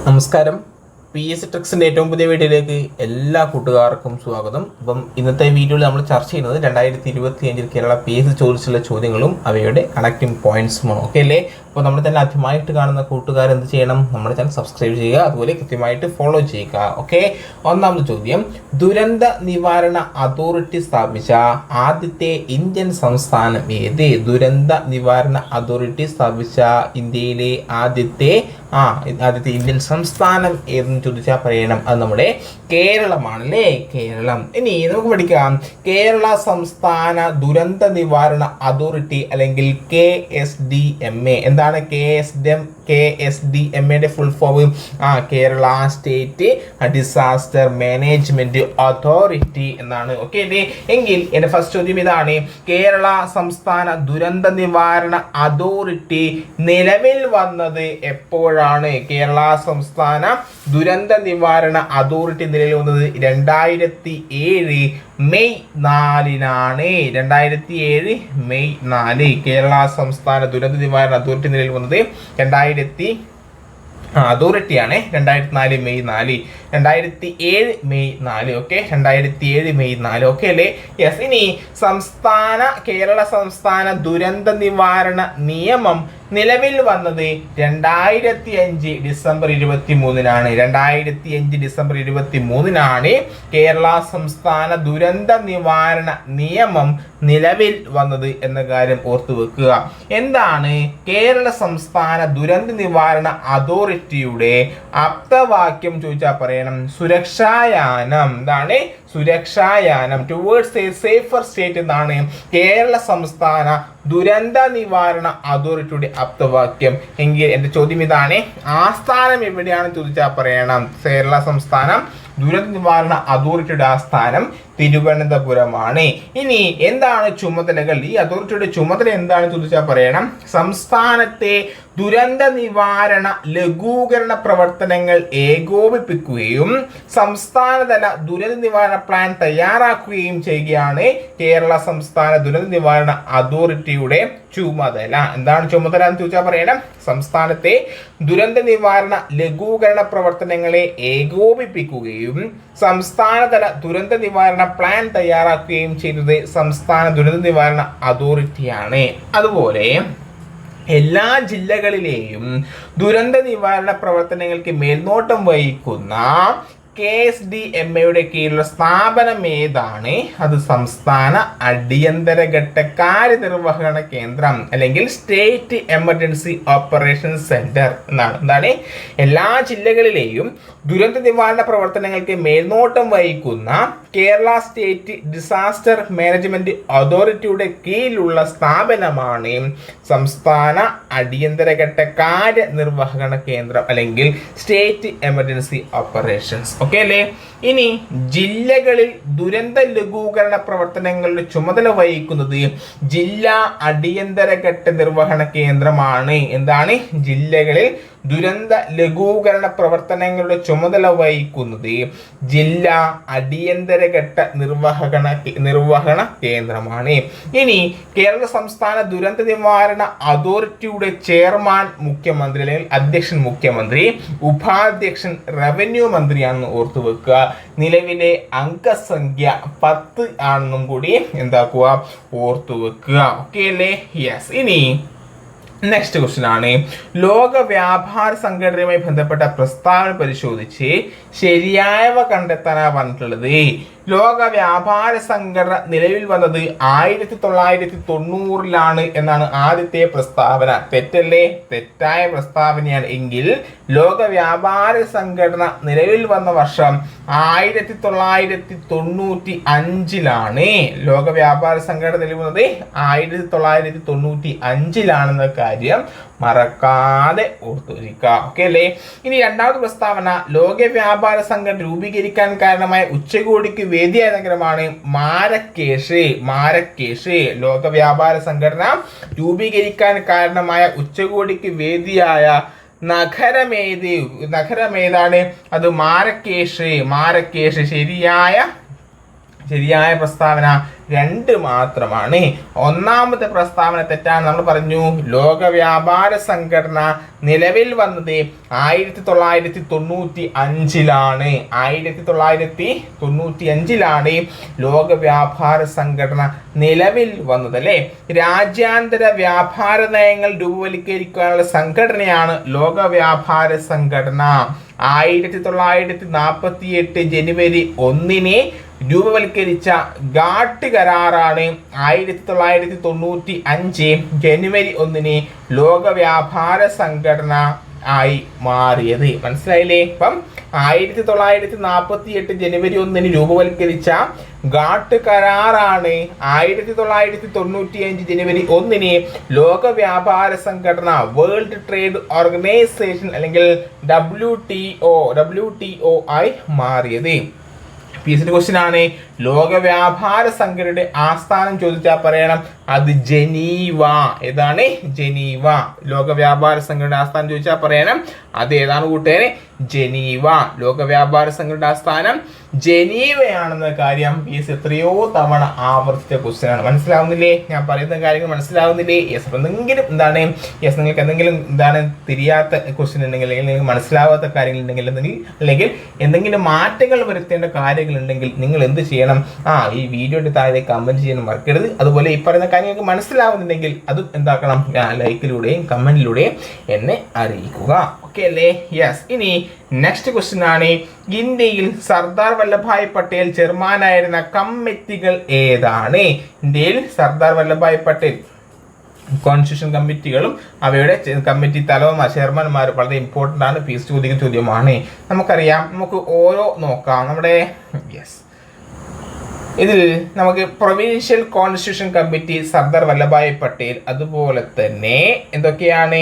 നമസ്കാരം. PS ട്രിക്സിൻ്റെ ഏറ്റവും പുതിയ വീഡിയോയിലേക്ക് എല്ലാ കൂട്ടുകാർക്കും സ്വാഗതം. അപ്പം ഇന്നത്തെ വീഡിയോയിൽ നമ്മൾ ചർച്ച ചെയ്യുന്നത് 2025 കേരള PS ചോദിച്ചുള്ള ചോദ്യങ്ങളും അവയുടെ കണക്റ്റിംഗ് പോയിന്റ്സുമാണ്. ഓക്കെ അല്ലേ? അപ്പോൾ നമ്മൾ തന്നെ ആദ്യമായിട്ട് കാണുന്ന കൂട്ടുകാർ എന്ത് ചെയ്യണം? നമ്മുടെ ചാനൽ സബ്സ്ക്രൈബ് ചെയ്യുക, അതുപോലെ കൃത്യമായിട്ട് ഫോളോ ചെയ്യുക. ഓക്കെ. ഒന്നാമത്തെ ചോദ്യം, ദുരന്ത നിവാരണ അതോറിറ്റി സ്ഥാപിച്ച ആദ്യത്തെ ഇന്ത്യൻ സംസ്ഥാനം ഏത്? ദുരന്ത നിവാരണ അതോറിറ്റി സ്ഥാപിച്ച ഇന്ത്യയിലെ ആദ്യത്തെ ഇന്ത്യൻ സംസ്ഥാനം ഏതെന്ന് ചോദിച്ചാൽ പറയണം. അത് നമ്മുടെ കേരളമാണല്ലേ, കേരളം. ഇനി നമുക്ക് പഠിക്കാം. കേരള സംസ്ഥാന ദുരന്ത നിവാരണ അതോറിറ്റി അല്ലെങ്കിൽ KSDMA. എന്താണ് KSDMA full form? Kerala state disaster management authority എന്നാണ്. ഓക്കെ അല്ലേ? എങ്കിൽ എന്റെ ഫസ്റ്റ് ചോദ്യം ഇതാണ്, കേരള സംസ്ഥാന ദുരന്ത നിവാരണ അതോറിറ്റി നിലവിൽ വന്നത് എപ്പോഴാണ്? കേരള സംസ്ഥാന ദുരന്ത നിവാരണ അതോറിറ്റി നിലവിൽ വന്നത് 2007 മെയ് 4-നാണ്. 2007 മെയ് 4 കേരള സംസ്ഥാന ദുരന്ത നിവാരണ അതോറിറ്റി നിലവിൽ വന്നത് അതോറിറ്റിയാണ് 2004 May 4. 2007 May 4. Okay, 2007 May 4. Okay അല്ലേ? യെസ്. ഇനി കേരള സംസ്ഥാന ദുരന്ത നിവാരണ നിയമം നിലവിൽ വന്നത് 2005 ഡിസംബർ 23-നാണ്. 2005 ഡിസംബർ 23-നാണ് കേരള സംസ്ഥാന ദുരന്ത നിവാരണ നിയമം നിലവിൽ വന്നത് എന്ന കാര്യം ഓർത്തു വെക്കുക. എന്താണ് കേരള സംസ്ഥാന ദുരന്ത നിവാരണ അതോറിറ്റിയുടെ ആപ്തവാക്യം ചോദിച്ചാൽ പറയണം, സുരക്ഷായാനം. എന്താണ്? സുരക്ഷായാനം, ടുവേർഡ്സ് എ സേഫർ സ്റ്റേറ്റ് എന്നാണ് കേരള സംസ്ഥാന ദുരന്ത നിവാരണ അതോറിറ്റിയുടെ ആപ്തവാക്യം. എങ്കിൽ എൻ്റെ ചോദ്യം ഇതാണ്, ആസ്ഥാനം എവിടെയാണെന്ന് ചോദിച്ചാൽ പറയണം. കേരള സംസ്ഥാനം ദുരന്ത നിവാരണ അതോറിറ്റിയുടെ ആസ്ഥാനം തിരുവനന്തപുരമാണ്. ഇനി എന്താണ് ചുമതലകൾ? ഈ അതോറിറ്റിയുടെ ചുമതല എന്താണെന്ന് ചോദിച്ചാൽ പറയണം, സംസ്ഥാനത്തെ ദുരന്ത നിവാരണ ലഘൂകരണ പ്രവർത്തനങ്ങൾ ഏകോപിപ്പിക്കുകയും സംസ്ഥാനതല ദുരന്ത നിവാരണ പ്ലാൻ തയ്യാറാക്കുകയും ചെയ്യുകയാണ് കേരള സംസ്ഥാന ദുരന്ത നിവാരണ അതോറിറ്റിയുടെ ചുമതല. എന്താണ് ചുമതല എന്ന് ചോദിച്ചാൽ പറയണം, സംസ്ഥാനത്തെ ദുരന്ത നിവാരണ ലഘൂകരണ പ്രവർത്തനങ്ങളെ ഏകോപിപ്പിക്കുകയും സംസ്ഥാനതല ദുരന്ത നിവാരണ പ്ലാൻ തയ്യാറാക്കുകയും ചെയ്തത് സംസ്ഥാന ദുരന്ത നിവാരണ അതോറിറ്റിയാണ്. അതുപോലെ എല്ലാ ജില്ലകളിലെയും ദുരന്ത നിവാരണ പ്രവർത്തനങ്ങൾക്ക് മേൽനോട്ടം വഹിക്കുന്ന KSDMAയുടെ കീഴിലുള്ള സ്ഥാപനം ഏതാണ്? അത് സംസ്ഥാന അടിയന്തര ഘട്ട കാര്യനിർവഹണ കേന്ദ്രം അല്ലെങ്കിൽ സ്റ്റേറ്റ് എമർജൻസി ഓപ്പറേഷൻ സെന്റർ എന്നാണ്. എന്താണ്? എല്ലാ ജില്ലകളിലെയും ദുരന്ത നിവാരണ പ്രവർത്തനങ്ങൾക്ക് മേൽനോട്ടം വഹിക്കുന്ന കേരള സ്റ്റേറ്റ് ഡിസാസ്റ്റർ മാനേജ്മെന്റ് അതോറിറ്റിയുടെ കീഴിലുള്ള സ്ഥാപനമാണ് സംസ്ഥാന അടിയന്തര ഘട്ട കാര്യനിർവഹണ കേന്ദ്രം അല്ലെങ്കിൽ സ്റ്റേറ്റ് എമർജൻസി ഓപ്പറേഷൻസ്. ഓക്കെ അല്ലേ? ഇനി ജില്ലകളിൽ ദുരന്ത ലഘൂകരണ പ്രവർത്തനങ്ങളുടെ ചുമതല വഹിക്കുന്നത് ജില്ലാ അടിയന്തര ഘട്ട നിർവഹണ കേന്ദ്രമാണ്. എന്താണ്? ജില്ലകളിൽ ദുരന്ത ലഘൂകരണ പ്രവർത്തനങ്ങളുടെ ചുമതല വഹിക്കുന്നത് ജില്ലാ അടിയന്തര ഘട്ട നിർവഹണ കേന്ദ്രമാണ്. ഇനി കേരള സംസ്ഥാന ദുരന്ത നിവാരണ അതോറിറ്റിയുടെ ചെയർമാൻ മുഖ്യമന്ത്രി അല്ലെങ്കിൽ അധ്യക്ഷൻ മുഖ്യമന്ത്രി, ഉപാധ്യക്ഷൻ റവന്യൂ മന്ത്രിയാണെന്ന് ഓർത്തു വെക്കുക. നിലവിലെ അംഗസംഖ്യ 10 ആണെന്നും കൂടി എന്താക്കുക, ഓർത്തു വെക്കുക. ഓക്കെ അല്ലേ? യെസ്. ഇനി നെക്സ്റ്റ് ക്വസ്റ്റ്യൻ ആണ്, ലോക വ്യാപാര സംഘടനയുമായി ബന്ധപ്പെട്ട പ്രസ്താവന പരിശോധിച്ച് ശരിയായവ കണ്ടെത്താനാണ് പറഞ്ഞിട്ടുള്ളത്. ലോക വ്യാപാര സംഘടന നിലവിൽ വന്നത് 1990 എന്നാണ് ആദ്യത്തെ പ്രസ്താവന. തെറ്റല്ലേ? തെറ്റായ പ്രസ്താവനയാണ്. എങ്കിൽ ലോക വ്യാപാര സംഘടന നിലവിൽ വന്ന വർഷം 1995. ലോക വ്യാപാര സംഘടന നിലവിൽ വന്നത് 1995 കാര്യം മറക്കാതെ ഓർത്തുവരിക. ഓക്കെ അല്ലേ? ഇനി രണ്ടാമത്തെ പ്രസ്താവന, ലോക വ്യാപാര സംഘടന രൂപീകരിക്കാൻ കാരണമായ ഉച്ചകോടിക്ക് വേദിയായ നഗരമാണ് മാരക്കേഷ്. ലോക വ്യാപാര സംഘടന രൂപീകരിക്കാൻ കാരണമായ ഉച്ചകോടിക്ക് വേദിയായ നഗരമേതാണ്? അത് മാരക്കേഷ്. ശരിയായ ശരിയായ പ്രസ്താവന 2 മാത്രമാണ്. ഒന്നാമത്തെ പ്രസ്താവന തെറ്റാണ്. നമ്മൾ പറഞ്ഞു ലോക വ്യാപാര സംഘടന നിലവിൽ വന്നത് 1995-ലാണ്. 1995-ലാണ് ലോക വ്യാപാര സംഘടന നിലവിൽ വന്നത് അല്ലേ. രാജ്യാന്തര വ്യാപാര നയങ്ങൾ രൂപവൽക്കരിക്കാനുള്ള സംഘടനയാണ് ലോക വ്യാപാര സംഘടന. 1948 ജനുവരി 1 രൂപവൽക്കരിച്ച ഗാട്ട് കരാറാണ് 1995 ജനുവരി 1 ലോക വ്യാപാര സംഘടന ആയി മാറിയത്. മനസ്സിലായില്ലേ? അപ്പം 1948 ജനുവരി 1 രൂപവൽക്കരിച്ച ഗാട്ട് കരാറാണ് 1995 ജനുവരി 1 ലോക വ്യാപാര സംഘടന വേൾഡ് ട്രേഡ് ഓർഗനൈസേഷൻ അല്ലെങ്കിൽ WTO ആയി മാറിയത്. ക്വസ്റ്റ്യൻ ആണ്. ലോക വ്യാപാര സംഘടനയുടെ ആസ്ഥാനം ചോദിച്ചാൽ പറയണം അത് ജനീവ. ഏതാണ്? ജനീവ. ലോക വ്യാപാര സംഘടനയുടെ ആസ്ഥാനം ചോദിച്ചാൽ പറയണം അത് ഏതാണ് കൂട്ടുകാരെ? ജനീവ. ലോക വ്യാപാര സംഘടനയുടെ ആസ്ഥാനം ജനീവയാണെന്ന കാര്യം എത്രയോ തവണ ആവർത്തിച്ച ക്വസ്റ്റ്യൻ ആണ്. മനസ്സിലാവുന്നില്ലേ? ഞാൻ പറയുന്ന കാര്യങ്ങൾ മനസ്സിലാവുന്നില്ലേ? എന്തെങ്കിലും നിങ്ങൾക്ക് എന്തെങ്കിലും തിരിയാത്ത ക്വസ്റ്റ്യൻ ഉണ്ടെങ്കിൽ അല്ലെങ്കിൽ നിങ്ങൾക്ക് മനസ്സിലാവാത്ത കാര്യങ്ങൾ ഉണ്ടെങ്കിൽ അല്ലെങ്കിൽ എന്തെങ്കിലും മാറ്റങ്ങൾ വരുത്തേണ്ട കാര്യങ്ങൾ ഉണ്ടെങ്കിൽ നിങ്ങൾ എന്ത് ചെയ്യണം? ഈ വീഡിയോയുടെ താഴെ കമന്റ് ചെയ്യാൻ മറക്കരുത്. അതുപോലെ ഈ പറയുന്ന കാര്യങ്ങൾക്ക് മനസ്സിലാവുന്നുണ്ടെങ്കിൽ അത് എന്താക്കണം? ലൈക്കിലൂടെയും കമന്റിലൂടെയും എന്നെ അറിയിക്കുക. ഓക്കെ അല്ലേ? യെസ്. ഇനി നെക്സ്റ്റ് ക്വസ്റ്റ്യൻ ആണ്. ഇന്ത്യയിൽ സർദാർ വല്ലഭായ് പട്ടേൽ ചെയർമാനായിരുന്ന കമ്മിറ്റികൾ ഏതാണ്? ഇന്ത്യയിൽ സർദാർ വല്ലഭായ് പട്ടേൽ കോൺസ്റ്റിറ്റ്യൂഷൻ കമ്മിറ്റികളും അവയുടെ കമ്മിറ്റി ചെയർമാൻമാർ വളരെ ഇമ്പോർട്ടൻ്റ് ആണ്. പീസ് ചോദിക്കുന്ന ചോദ്യമാണ്. നമുക്കറിയാം. നമുക്ക് ഓരോ നോക്കാം. നമ്മുടെ ഇതിൽ നമുക്ക് provincial constitution committee Sardar Vallabhbhai Patel, അതുപോലെ തന്നെ എന്തൊക്കെയാണ്?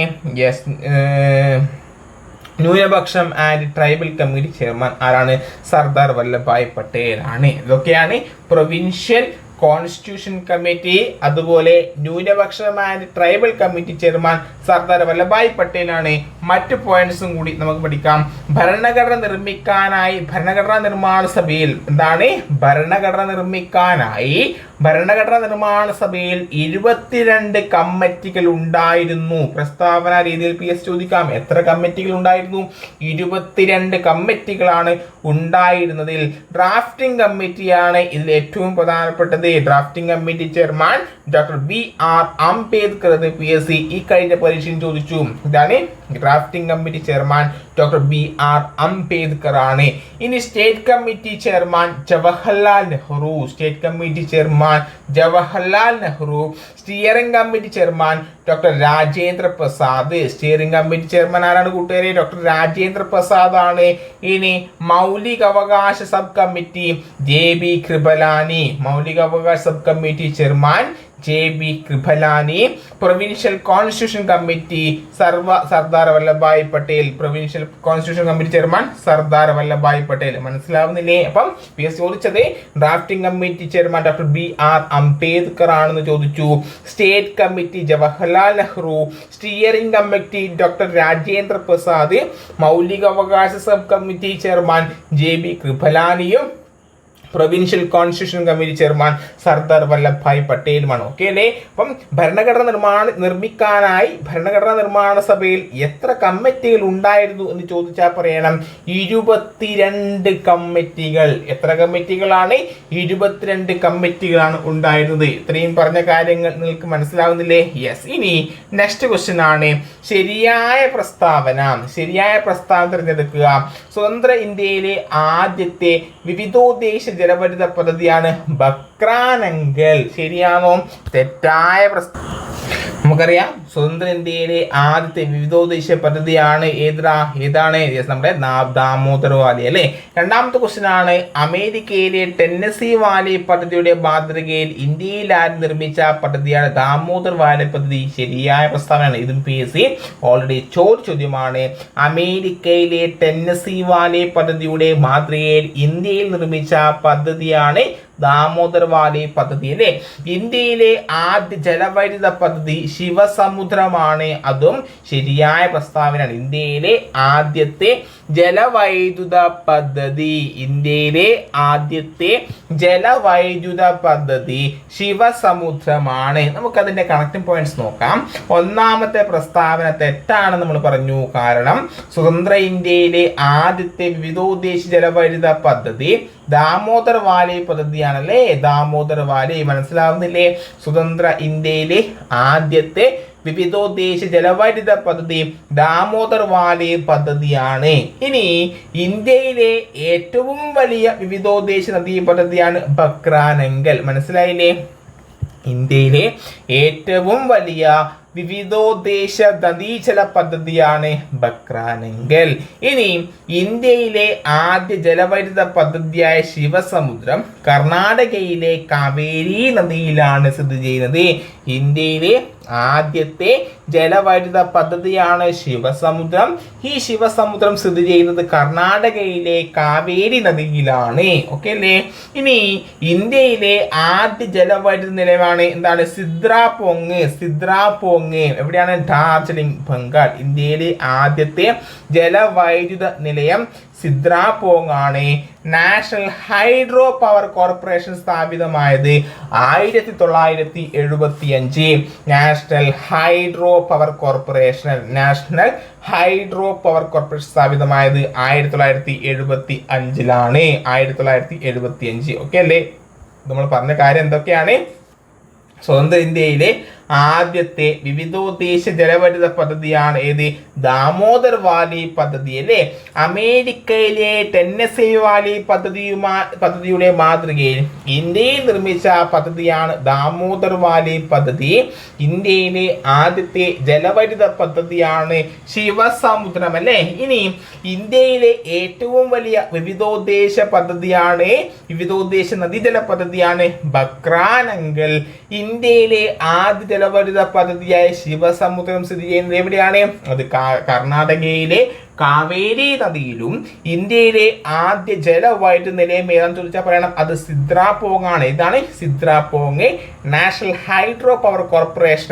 ന്യൂനപക്ഷം ആൻഡ് ട്രൈബൽ കമ്മിറ്റി ചെയർമാൻ ആരാണ്? സർദാർ വല്ലഭായ് പട്ടേൽ ആണ്. ഇതൊക്കെയാണ് പ്രൊവിൻഷ്യൽ കോൺസ്റ്റിറ്റ്യൂഷൻ കമ്മിറ്റി, അതുപോലെ ന്യൂനപക്ഷം and tribal committee chairman Sardar Vallabhbhai പട്ടേലാണ്. മറ്റു പോയിന്റ്സും കൂടി നമുക്ക് പഠിക്കാം. ഭരണഘടന നിർമ്മിക്കാനായി ഭരണഘടനാ നിർമ്മാണ സഭയിൽ ഭരണഘടനാ നിർമ്മാണ സഭയിൽ 22 കമ്മിറ്റികൾ ഉണ്ടായിരുന്നു. പ്രസ്താവന രീതിയിൽ ചോദിക്കാം. എത്ര കമ്മിറ്റികൾ ഉണ്ടായിരുന്നു? 22 കമ്മിറ്റികളാണ് ഉണ്ടായിരുന്നതിൽ. ഡ്രാഫ്റ്റിംഗ് കമ്മിറ്റിയാണ് ഇതിൽ ഏറ്റവും പ്രധാനപ്പെട്ടത്. Drafting committee chairman doctor BR Ambedkar PSC ഈ കഴിഞ്ഞ പരീക്ഷയിൽ ചോദിച്ചു. ഇതാണ് drafting committee chairman doctor BR Ambedkar ആണ്. ഇനി state committee chairman Jawaharlal Nehru. Steering committee chairman doctor Rajendra Prasad. Steering committee chairman ആരാണ് കൂട്ടുകാരെ? ഡോക്ടർ രാജേന്ദ്ര പ്രസാദ് ആണ്. ഇനി മൗലികാവകാശ സബ് കമ്മിറ്റി JB കൃപലാനി. മൗലികാവകാശ sub committee chairman JB Kripalani. Provincial constitution committee Sardar Vallabhbhai Patel. Provincial constitution committee chairman Sardar Vallabhbhai Patel. മനസ്സിലാവുന്നില്ലേ? അപ്പം ചോദിച്ചത് drafting committee chairman doctor BR Ambedkar ആണെന്ന് ചോദിച്ചു. State committee Jawaharlal Nehru. Steering committee doctor Rajendra Prasad. മൗലികാവകാശ സബ് കമ്മിറ്റി ചെയർമാൻ JB കൃപലാനിയും provincial constitution committee chairman Sardar Vallabhbhai പട്ടേലുമാണ്. Okay അല്ലേ? അപ്പം ഭരണഘടന നിർമ്മിക്കാനായി ഭരണഘടനാ നിർമ്മാണ സഭയിൽ എത്ര കമ്മിറ്റികൾ ഉണ്ടായിരുന്നു എന്ന് ചോദിച്ചാൽ പറയണം 22 കമ്മിറ്റികൾ. എത്ര കമ്മിറ്റികളാണ്? 22 കമ്മിറ്റികളാണ് ഉണ്ടായിരുന്നത്. ഇത്രയും പറഞ്ഞ കാര്യങ്ങൾ നിങ്ങൾക്ക് മനസ്സിലാവുന്നില്ലേ? യെസ്. ഇനി നെക്സ്റ്റ് ക്വസ്റ്റ്യൻ ആണ്. ശരിയായ പ്രസ്താവന തിരഞ്ഞെടുക്കുക. സ്വതന്ത്ര ഇന്ത്യയിലെ ആദ്യത്തെ വിവിധോദ്ദേശ ജലവൈദ്യുത പദ്ധതിയാണ് ബക്രാനങ്കൽ. ശരിയാണോ? തെറ്റായ നമുക്കറിയാം സ്വതന്ത്ര ഇന്ത്യയിലെ ആദ്യത്തെ വിവിധോദ്ദേശ പദ്ധതിയാണ് ഏതാണ്? നമ്മുടെ ദാമോദർ വാലി അല്ലേ. രണ്ടാമത്തെ ക്വസ്റ്റ്യൻ ആണ്. അമേരിക്കയിലെ ടെന്നസി വാലി പദ്ധതിയുടെ മാതൃകയിൽ ഇന്ത്യയിൽ നിർമ്മിച്ച പദ്ധതിയാണ് ദാമോദർ വാലി പദ്ധതി. ശരിയായ പ്രസ്താവനയാണ്. ഇതും PSC ഓൾറെഡി ചോദ്യമാണ്. അമേരിക്കയിലെ ടെന്നസി വാലി പദ്ധതിയുടെ മാതൃകയിൽ ഇന്ത്യയിൽ നിർമ്മിച്ച പദ്ധതിയാണ് ദാമോദർ വാലി പദ്ധതി അല്ലേ. ഇന്ത്യയിലെ ആദ്യ ജലവൈദ്യുത പദ്ധതി ശിവസമുദ്രമാണ്. അതും ശരിയായ പ്രസ്താവനയാണ്. ഇന്ത്യയിലെ ആദ്യത്തെ ജലവൈദ്യുത പദ്ധതി, ഇന്ത്യയിലെ ആദ്യത്തെ ജലവൈദ്യുത പദ്ധതി ശിവസമുദ്രമാണ്. നമുക്കതിന്റെ കണക്റ്റിംഗ് പോയിന്റ്സ് നോക്കാം. ഒന്നാമത്തെ പ്രസ്താവന തെറ്റാണ് നമ്മൾ പറഞ്ഞു. കാരണം സ്വതന്ത്ര ഇന്ത്യയിലെ ആദ്യത്തെ വിവിധോദ്ദേശ ജലവൈദ്യുത പദ്ധതി ദാമോദർ വാലി പദ്ധതിയാണല്ലേ. ദാമോദർ വാലി മനസ്സിലാവുന്നില്ലേ? സ്വതന്ത്ര ഇന്ത്യയിലെ ആദ്യത്തെ വിവിധോദ്ദേശ ജലവൈദ്യുത പദ്ധതി ദാമോദർ വാലി പദ്ധതിയാണ്. ഇനി ഇന്ത്യയിലെ ഏറ്റവും വലിയ വിവിധോദ്ദേശ നദീ പദ്ധതിയാണ് ബക്രാനങ്കൽ. മനസ്സിലായില്ലേ? ഇന്ത്യയിലെ ഏറ്റവും വലിയ വിവിധോദ്ദേശ നദീജല പദ്ധതിയാണ് ബക്രാനങ്കൽ. ഇനി ഇന്ത്യയിലെ ആദ്യ ജലവൈദ്യുത പദ്ധതിയായ ശിവസമുദ്രം കർണാടകയിലെ കാവേരി നദിയിലാണ് സ്ഥിതി ചെയ്യുന്നത്. ഇന്ത്യയിലെ ആദ്യത്തെ ജലവൈദ്യുത പദ്ധതിയാണ് ശിവസമുദ്രം. ഈ ശിവസമുദ്രം സ്ഥിതി ചെയ്യുന്നത് കർണാടകയിലെ കാവേരി നദിയിലാണ്. ഓക്കെ അല്ലേ? ഇനി ഇന്ത്യയിലെ ആദ്യ ജലവൈദ്യുത നിലയമാണ് എന്താണ്? സിദ്രാപോങ്. സിദ്രാപോങ് എവിടെയാണ്? ഡാർജിലിംഗ്, ബംഗാൾ. ഇന്ത്യയിലെ ആദ്യത്തെ ജലവൈദ്യുത നിലയം സിദ്രാപോങ് ആണ്. നാഷണൽ ഹൈഡ്രോ പവർ കോർപ്പറേഷൻ സ്ഥാപിതമായത് 1975. നാഷണൽ ഹൈഡ്രോ പവർ കോർപ്പറേഷൻ സ്ഥാപിതമായത് 1975. 1975. ഓക്കെ അല്ലേ? നമ്മൾ പറഞ്ഞ കാര്യം എന്തൊക്കെയാണ്? സ്വതന്ത്ര ഇന്ത്യയിലെ ആദ്യത്തെ വിവിധോദ്ദേശ ജലവൈദ്യുത പദ്ധതിയാണ് ഏത്? ദാമോദർ വാലി പദ്ധതി അല്ലേ. അമേരിക്കയിലെ ടെന്നസി വാലി പദ്ധതിയുടെ മാതൃകയിൽ ഇന്ത്യയിൽ നിർമ്മിച്ച പദ്ധതിയാണ് ദാമോദർ വാലി പദ്ധതി. ഇന്ത്യയിലെ ആദ്യത്തെ ജലവൈദ്യുത പദ്ധതിയാണ് ശിവസമുദ്രം അല്ലേ. ഇനി ഇന്ത്യയിലെ ഏറ്റവും വലിയ വിവിധോദ്ദേശ നദീജല പദ്ധതിയാണ് ബക്രാനങ്കൽ. ഇന്ത്യയിലെ ആദ്യ ജലവൈദ്യുത പദ്ധതിയായ ശിവസമുദ്രം സ്ഥിതി ചെയ്യുന്നത് എവിടെയാണ്? അത് കർണാടകയിലെ കാവേരി നദിയിലും. ഇന്ത്യയിലെ ആദ്യ ജലവൈദ്യുത നിലയം ഏതാണെന്ന് ചോദിച്ചാൽ പറയണം അത് സിദ്രാപോങ് ആണ്. ഇതാണ് സിദ്രാപോങ്. നാഷണൽ ഹൈഡ്രോ പവർ കോർപ്പറേഷൻ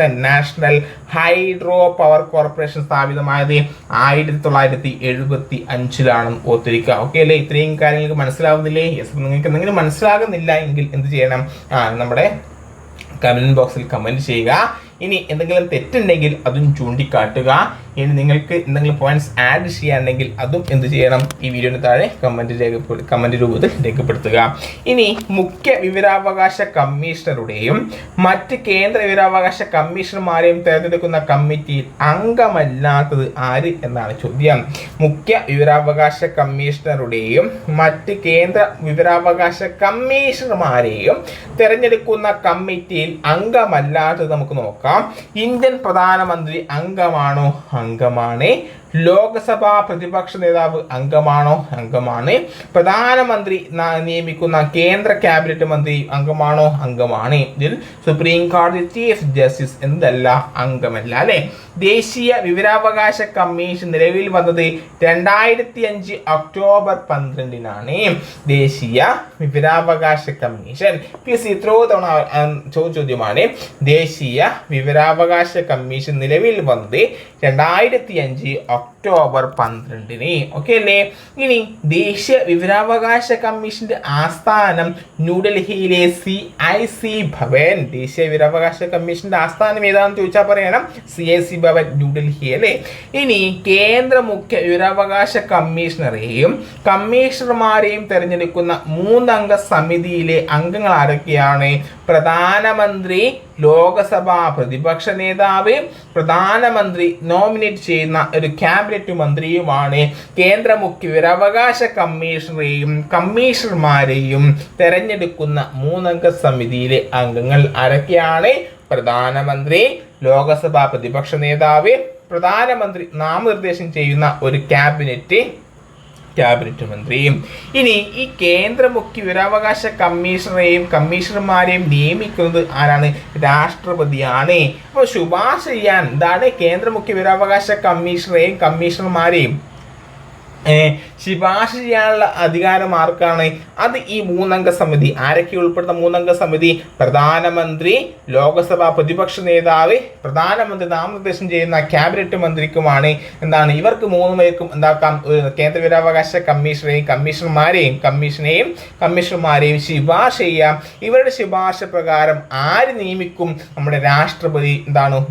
സ്ഥാപിതമായത് 1975 ഓർത്തിരിക്കുക. ഓക്കെ അല്ലേ? ഇത്രയും കാര്യങ്ങൾക്ക് മനസ്സിലാവുന്നില്ലേ? നിങ്ങൾക്ക് എന്തെങ്കിലും മനസ്സിലാകുന്നില്ല എങ്കിൽ എന്ത് ചെയ്യണം? നമ്മുടെ കമന്റ് ബോക്സിൽ കമന്റ് ചെയ്യുക. ഇനി എന്തെങ്കിലും തെറ്റുണ്ടെങ്കിൽ അതും ചൂണ്ടിക്കാട്ടുക. ഇനി നിങ്ങൾക്ക് എന്തെങ്കിലും പോയിന്റ്സ് ആഡ് ചെയ്യാനുണ്ടെങ്കിൽ അതും എന്ത് ചെയ്യണം? ഈ വീഡിയോന് താഴെ കമന്റ് രൂപത്തിൽ രേഖപ്പെടുത്തുക. ഇനി മുഖ്യ വിവരാവകാശ കമ്മീഷണറുടെയും മറ്റ് കേന്ദ്ര വിവരാവകാശ കമ്മീഷണർമാരെയും തിരഞ്ഞെടുക്കുന്ന കമ്മിറ്റിയിൽ അംഗമല്ലാത്തത് ആര് എന്നാണ് ചോദ്യം. മുഖ്യ വിവരാവകാശ കമ്മീഷണറുടെയും മറ്റ് കേന്ദ്ര വിവരാവകാശ കമ്മീഷണർമാരെയും തിരഞ്ഞെടുക്കുന്ന കമ്മിറ്റിയിൽ അംഗമല്ലാത്തത് നമുക്ക് നോക്കാം. ഇന്ത്യൻ പ്രധാനമന്ത്രി അംഗമാണോ? അംഗമാണ്. ലോകസഭാ പ്രതിപക്ഷ നേതാവ് അംഗമാണോ? അംഗമാണ്. പ്രധാനമന്ത്രി നിയമിക്കുന്ന കേന്ദ്ര ക്യാബിനറ്റ് മന്ത്രി അംഗമാണോ? അംഗമാണ്. ഇതിൽ സുപ്രീം കോടതി ചീഫ് ജസ്റ്റിസ് എന്തല്ല? അംഗമല്ല അല്ലെ. ദേശീയ വിവരാവകാശ കമ്മീഷൻ നിലവിൽ വന്നത് 2005 ഒക്ടോബർ 12 ദേശീയ വിവരാവകാശ കമ്മീഷൻ ഇത്രയോ തവണ ചോദ്യമാണ്. ദേശീയ വിവരാവകാശ കമ്മീഷൻ നിലവിൽ വന്നത് 2005 ഒക്ടോബർ 12. ഓക്കെ അല്ലേ? ഇനി ദേശീയ വിവരാവകാശ കമ്മീഷന്റെ ആസ്ഥാനം ന്യൂഡൽഹിയിലെ CIC ഭവൻ. ദേശീയ വിവരാവകാശ കമ്മീഷന്റെ ആസ്ഥാനം ഏതാണെന്ന് ചോദിച്ചാൽ പറയണം CIC ഭവൻ, ന്യൂഡൽഹി അല്ലേ. ഇനി കേന്ദ്ര മുഖ്യ വിവരാവകാശ കമ്മീഷണറെയും കമ്മീഷണർമാരെയും തെരഞ്ഞെടുക്കുന്ന 3 അംഗ സമിതിയിലെ അംഗങ്ങൾ ആരൊക്കെയാണ്? പ്രധാനമന്ത്രി, ലോകസഭാ പ്രതിപക്ഷ നേതാവ്, പ്രധാനമന്ത്രി നോമിനേറ്റ് ചെയ്യുന്ന ഒരു ക്യാബിനറ്റ് മന്ത്രിയുമാണ്. കേന്ദ്ര മുഖ്യ വിവരാവകാശ കമ്മീഷണറെയും കമ്മീഷണർമാരെയും തെരഞ്ഞെടുക്കുന്ന 3 അംഗ സമിതിയിലെ അംഗങ്ങൾ ആരൊക്കെയാണ്? പ്രധാനമന്ത്രി, ലോകസഭാ പ്രതിപക്ഷ നേതാവ്, പ്രധാനമന്ത്രി നാമനിർദ്ദേശം ചെയ്യുന്ന ഒരു ക്യാബിനറ്റ് മന്ത്രിയും. ഇനി ഈ കേന്ദ്ര മുഖ്യ വിവരാവകാശ കമ്മീഷണറെയും കമ്മീഷണർമാരെയും നിയമിക്കുന്നത് ആരാണ്? രാഷ്ട്രപതിയാണ്. അപ്പോൾ ശുപാർശ ചെയ്യാൻ എന്താണ്? കേന്ദ്ര മുഖ്യ വിവരാവകാശ കമ്മീഷണറെയും കമ്മീഷണർമാരെയും ശുപാർശ ചെയ്യാനുള്ള അധികാരം ആർക്കാണ്? അത് ഈ 3 അംഗ സമിതി. ആരൊക്കെ ഉൾപ്പെടുന്ന 3 അംഗ സമിതി? പ്രധാനമന്ത്രി, ലോകസഭാ പ്രതിപക്ഷ നേതാവ്, പ്രധാനമന്ത്രി നാമനിർദ്ദേശം ചെയ്യുന്ന ക്യാബിനറ്റ് മന്ത്രിക്കുമാണ് എന്താണ് ഇവർക്ക് 3 പേർക്കും എന്താക്കാം കേന്ദ്ര വിവരാവകാശ കമ്മീഷണർമാരെയും ശുപാർശ ചെയ്യാം. ഇവരുടെ ശുപാർശ പ്രകാരം ആര് നിയമിക്കും? നമ്മുടെ രാഷ്ട്രപതി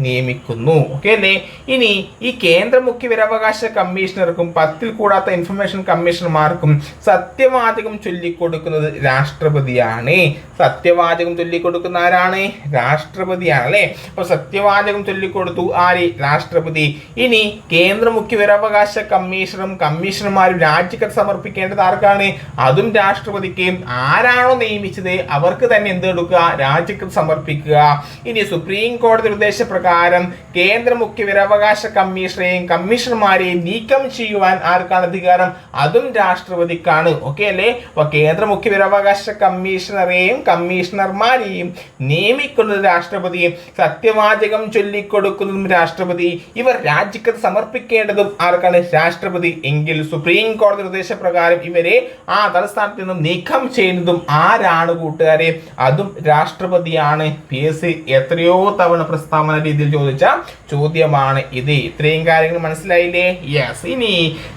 നിയമിക്കുന്നു. ഓക്കെ അല്ലേ? ഇനി ഈ കേന്ദ്ര മുഖ്യ വിവരാവകാശ കമ്മീഷണർക്കും 10ൽ കൂടാത്ത ഇൻഫർമേഷൻ കമ്മീഷണർമാർക്കും സത്യവാചകം ചൊല്ലിക്കൊടുക്കുന്നത് രാഷ്ട്രപതിയാണ്. സത്യവാചകം ചൊല്ലിക്കൊടുക്കുന്ന ആരാണ്? രാഷ്ട്രപതിയാണ് അല്ലേ? അപ്പൊ സത്യവാചകം ചൊല്ലിക്കൊടുത്തു ആര്? രാഷ്ട്രപതി. ഇനി കേന്ദ്ര മുഖ്യ വിവരാവകാശ കമ്മീഷണർമാരും രാജിക്കത്ത് സമർപ്പിക്കേണ്ടത് ആർക്കാണ്? അതും രാഷ്ട്രപതിക്ക്. ആരാണോ നിയമിച്ചത് അവർക്ക് തന്നെ എന്ത് കൊടുക്കുക? രാജിക്കത്ത് സമർപ്പിക്കുക. ഇനി സുപ്രീം കോടതി നിർദ്ദേശപ്രകാരം കേന്ദ്ര മുഖ്യ വിവരാവകാശ കമ്മീഷണർമാരെയും നീക്കം ചെയ്യുവാൻ ആർക്കാണ് അധികാരം? അതും രാഷ്ട്രപതിക്കാണ്. ഓക്കെ അല്ലേ? അപ്പൊ കേന്ദ്ര മുഖ്യ വിവരാവകാശ കമ്മീഷണർമാരെയും നിയമിക്കുന്നത് രാഷ്ട്രപതിയും സത്യവാചകം ചൊല്ലിക്കൊടുക്കുന്നതും രാഷ്ട്രപതി. ഇവർ രാജിക്കത്ത് സമർപ്പിക്കേണ്ടതും ആർക്കാണ്? രാഷ്ട്രപതി. എങ്കിൽ സുപ്രീം കോടതി നിർദ്ദേശപ്രകാരം ഇവരെ ആ തലസ്ഥാനത്ത് നിന്നും നീക്കം ചെയ്യുന്നതും ആരാണ് കൂട്ടുകാരെ? അതും രാഷ്ട്രപതിയാണ്. PSC എത്രയോ തവണ പ്രസ്താവന രീതിയിൽ ചോദിച്ച ചോദ്യമാണ് ഇത്. ഇത്രയും കാര്യങ്ങൾ മനസ്സിലായില്ലേ? യെസ്. ഇനി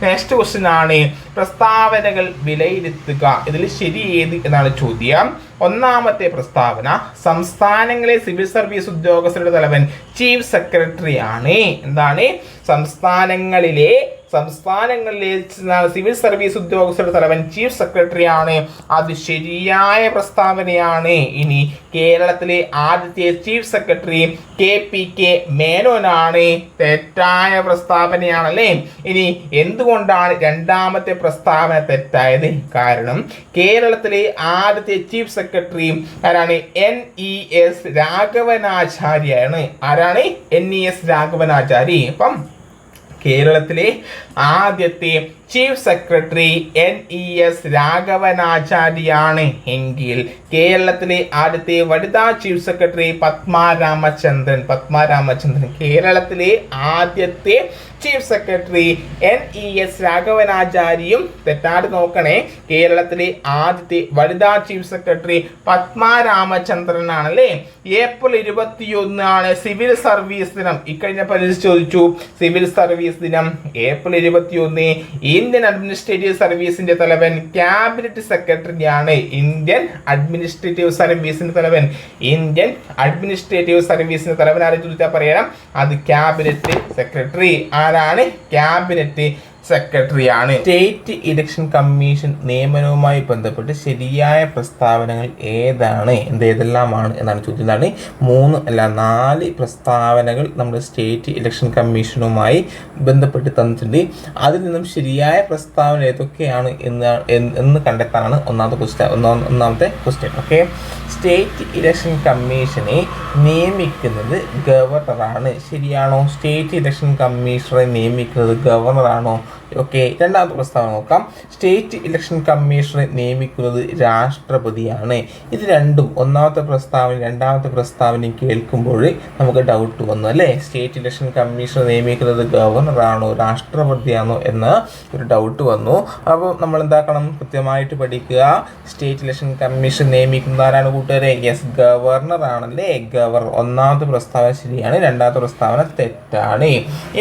നെക്സ്റ്റ് ക്വസ്റ്റ്യൻ ആണ് പ്രസ്താവനകൾ വിലയിരുത്തുക. ഇതിൽ ശരി ഏത് എന്നാണ് ചോദ്യം. ഒന്നാമത്തെ പ്രസ്താവന, സംസ്ഥാനങ്ങളിലെ സിവിൽ സർവീസ് ഉദ്യോഗസ്ഥരുടെ തലവൻ ചീഫ് സെക്രട്ടറി ആണ്. എന്താണ്? സംസ്ഥാനങ്ങളിലെ സിവിൽ സർവീസ് ഉദ്യോഗസ്ഥരുടെ തലവൻ ചീഫ് സെക്രട്ടറി ആണ്. അത് ശരിയായ പ്രസ്താവനയാണ്. ഇനി കേരളത്തിലെ ആദ്യത്തെ ചീഫ് സെക്രട്ടറി KPK മേനോനാണ്. തെറ്റായ പ്രസ്താവനയാണല്ലേ? ഇനി എന്തുകൊണ്ടാണ് രണ്ടാമത്തെ പ്രസ്താവന തെറ്റായത്? കാരണം കേരളത്തിലെ ആദ്യത്തെ ചീഫ് സെക്രട്ടറി ആരാണ്? NES രാഘവനാചാര്യാണ്. ആരാണ്? NES രാഘവനാചാരി. അപ്പം കേരളത്തിലെ ആദ്യത്തെ ചീഫ് സെക്രട്ടറി NES രാഘവനാചാര്യാണ്. എങ്കിൽ കേരളത്തിലെ ആദ്യത്തെ വനിതാ ചീഫ് സെക്രട്ടറി പത്മ രാമചന്ദ്രൻ. കേരളത്തിലെ ആദ്യത്തെ ചീഫ് സെക്രട്ടറി NES രാഘവനാചാരിയും തെറ്റാതെ നോക്കണേ. കേരളത്തിലെ ആദ്യത്തെ വനിതാ ചീഫ് സെക്രട്ടറി പത്മ രാമചന്ദ്രനാണല്ലേ? ഏപ്രിൽ 21 സിവിൽ സർവീസ് ദിനം. ഇക്കഴിഞ്ഞ പരീക്ഷ ചോദിച്ചു സിവിൽ സർവീസ് ദിനം ഏപ്രിൽ 21. ഇന്ത്യൻ അഡ്മിനിസ്ട്രേറ്റീവ് സർവീസിന്റെ തലവൻ ക്യാബിനറ്റ് സെക്രട്ടറിയാണ്. ഇന്ത്യൻ അഡ്മിനിസ്ട്രേറ്റീവ് സർവീസിന്റെ തലവൻ ആരെ ചോദിച്ചാൽ പറയണം? അത് ക്യാബിനറ്റ് സെക്രട്ടറി. ആരാണ്? ക്യാബിനറ്റ് സെക്രട്ടറിയാണ്. സ്റ്റേറ്റ് ഇലക്ഷൻ കമ്മീഷൻ നിയമനവുമായി ബന്ധപ്പെട്ട് ശരിയായ പ്രസ്താവനകൾ ഏതെല്ലാമാണ് എന്നാണ് ചോദ്യം. 4 പ്രസ്താവനകൾ നമ്മൾ സ്റ്റേറ്റ് ഇലക്ഷൻ കമ്മീഷനുമായി ബന്ധപ്പെട്ട് തന്നിട്ടുണ്ട്. അതിൽ നിന്നും ശരിയായ പ്രസ്താവന ഏതൊക്കെയാണ് എന്ന് കണ്ടെത്താനാണ് ഒന്നാമത്തെ ക്വസ്റ്റ്യൻ. ഓക്കെ, സ്റ്റേറ്റ് ഇലക്ഷൻ കമ്മീഷനെ നിയമിക്കുന്നത് ഗവർണറാണ്. ശരിയാണോ? സ്റ്റേറ്റ് ഇലക്ഷൻ കമ്മീഷണറെ നിയമിക്കുന്നത് ഗവർണറാണോ? ഓക്കെ, രണ്ടാമത്തെ പ്രസ്താവന നോക്കാം. സ്റ്റേറ്റ് ഇലക്ഷൻ കമ്മീഷണറെ നിയമിക്കുന്നത് രാഷ്ട്രപതിയാണ്. ഇത് രണ്ടും ഒന്നാമത്തെ പ്രസ്താവന രണ്ടാമത്തെ പ്രസ്താവനയും കേൾക്കുമ്പോൾ നമുക്ക് ഡൗട്ട് വന്നു അല്ലേ? സ്റ്റേറ്റ് ഇലക്ഷൻ കമ്മീഷണർ നിയമിക്കുന്നത് ഗവർണറാണോ രാഷ്ട്രപതിയാണോ എന്ന ഒരു ഡൗട്ട് വന്നു. അപ്പോൾ നമ്മൾ എന്താക്കണം? കൃത്യമായിട്ട് പഠിക്കുക. സ്റ്റേറ്റ് ഇലക്ഷൻ കമ്മീഷൻ നിയമിക്കുന്നത് ആരാണ് കൂട്ടുകാരെ? യെസ്, ഗവർണർ ആണല്ലേ? ഗവർണർ. ഒന്നാമത്തെ പ്രസ്താവന ശരിയാണ്, രണ്ടാമത്തെ പ്രസ്താവന തെറ്റാണ്.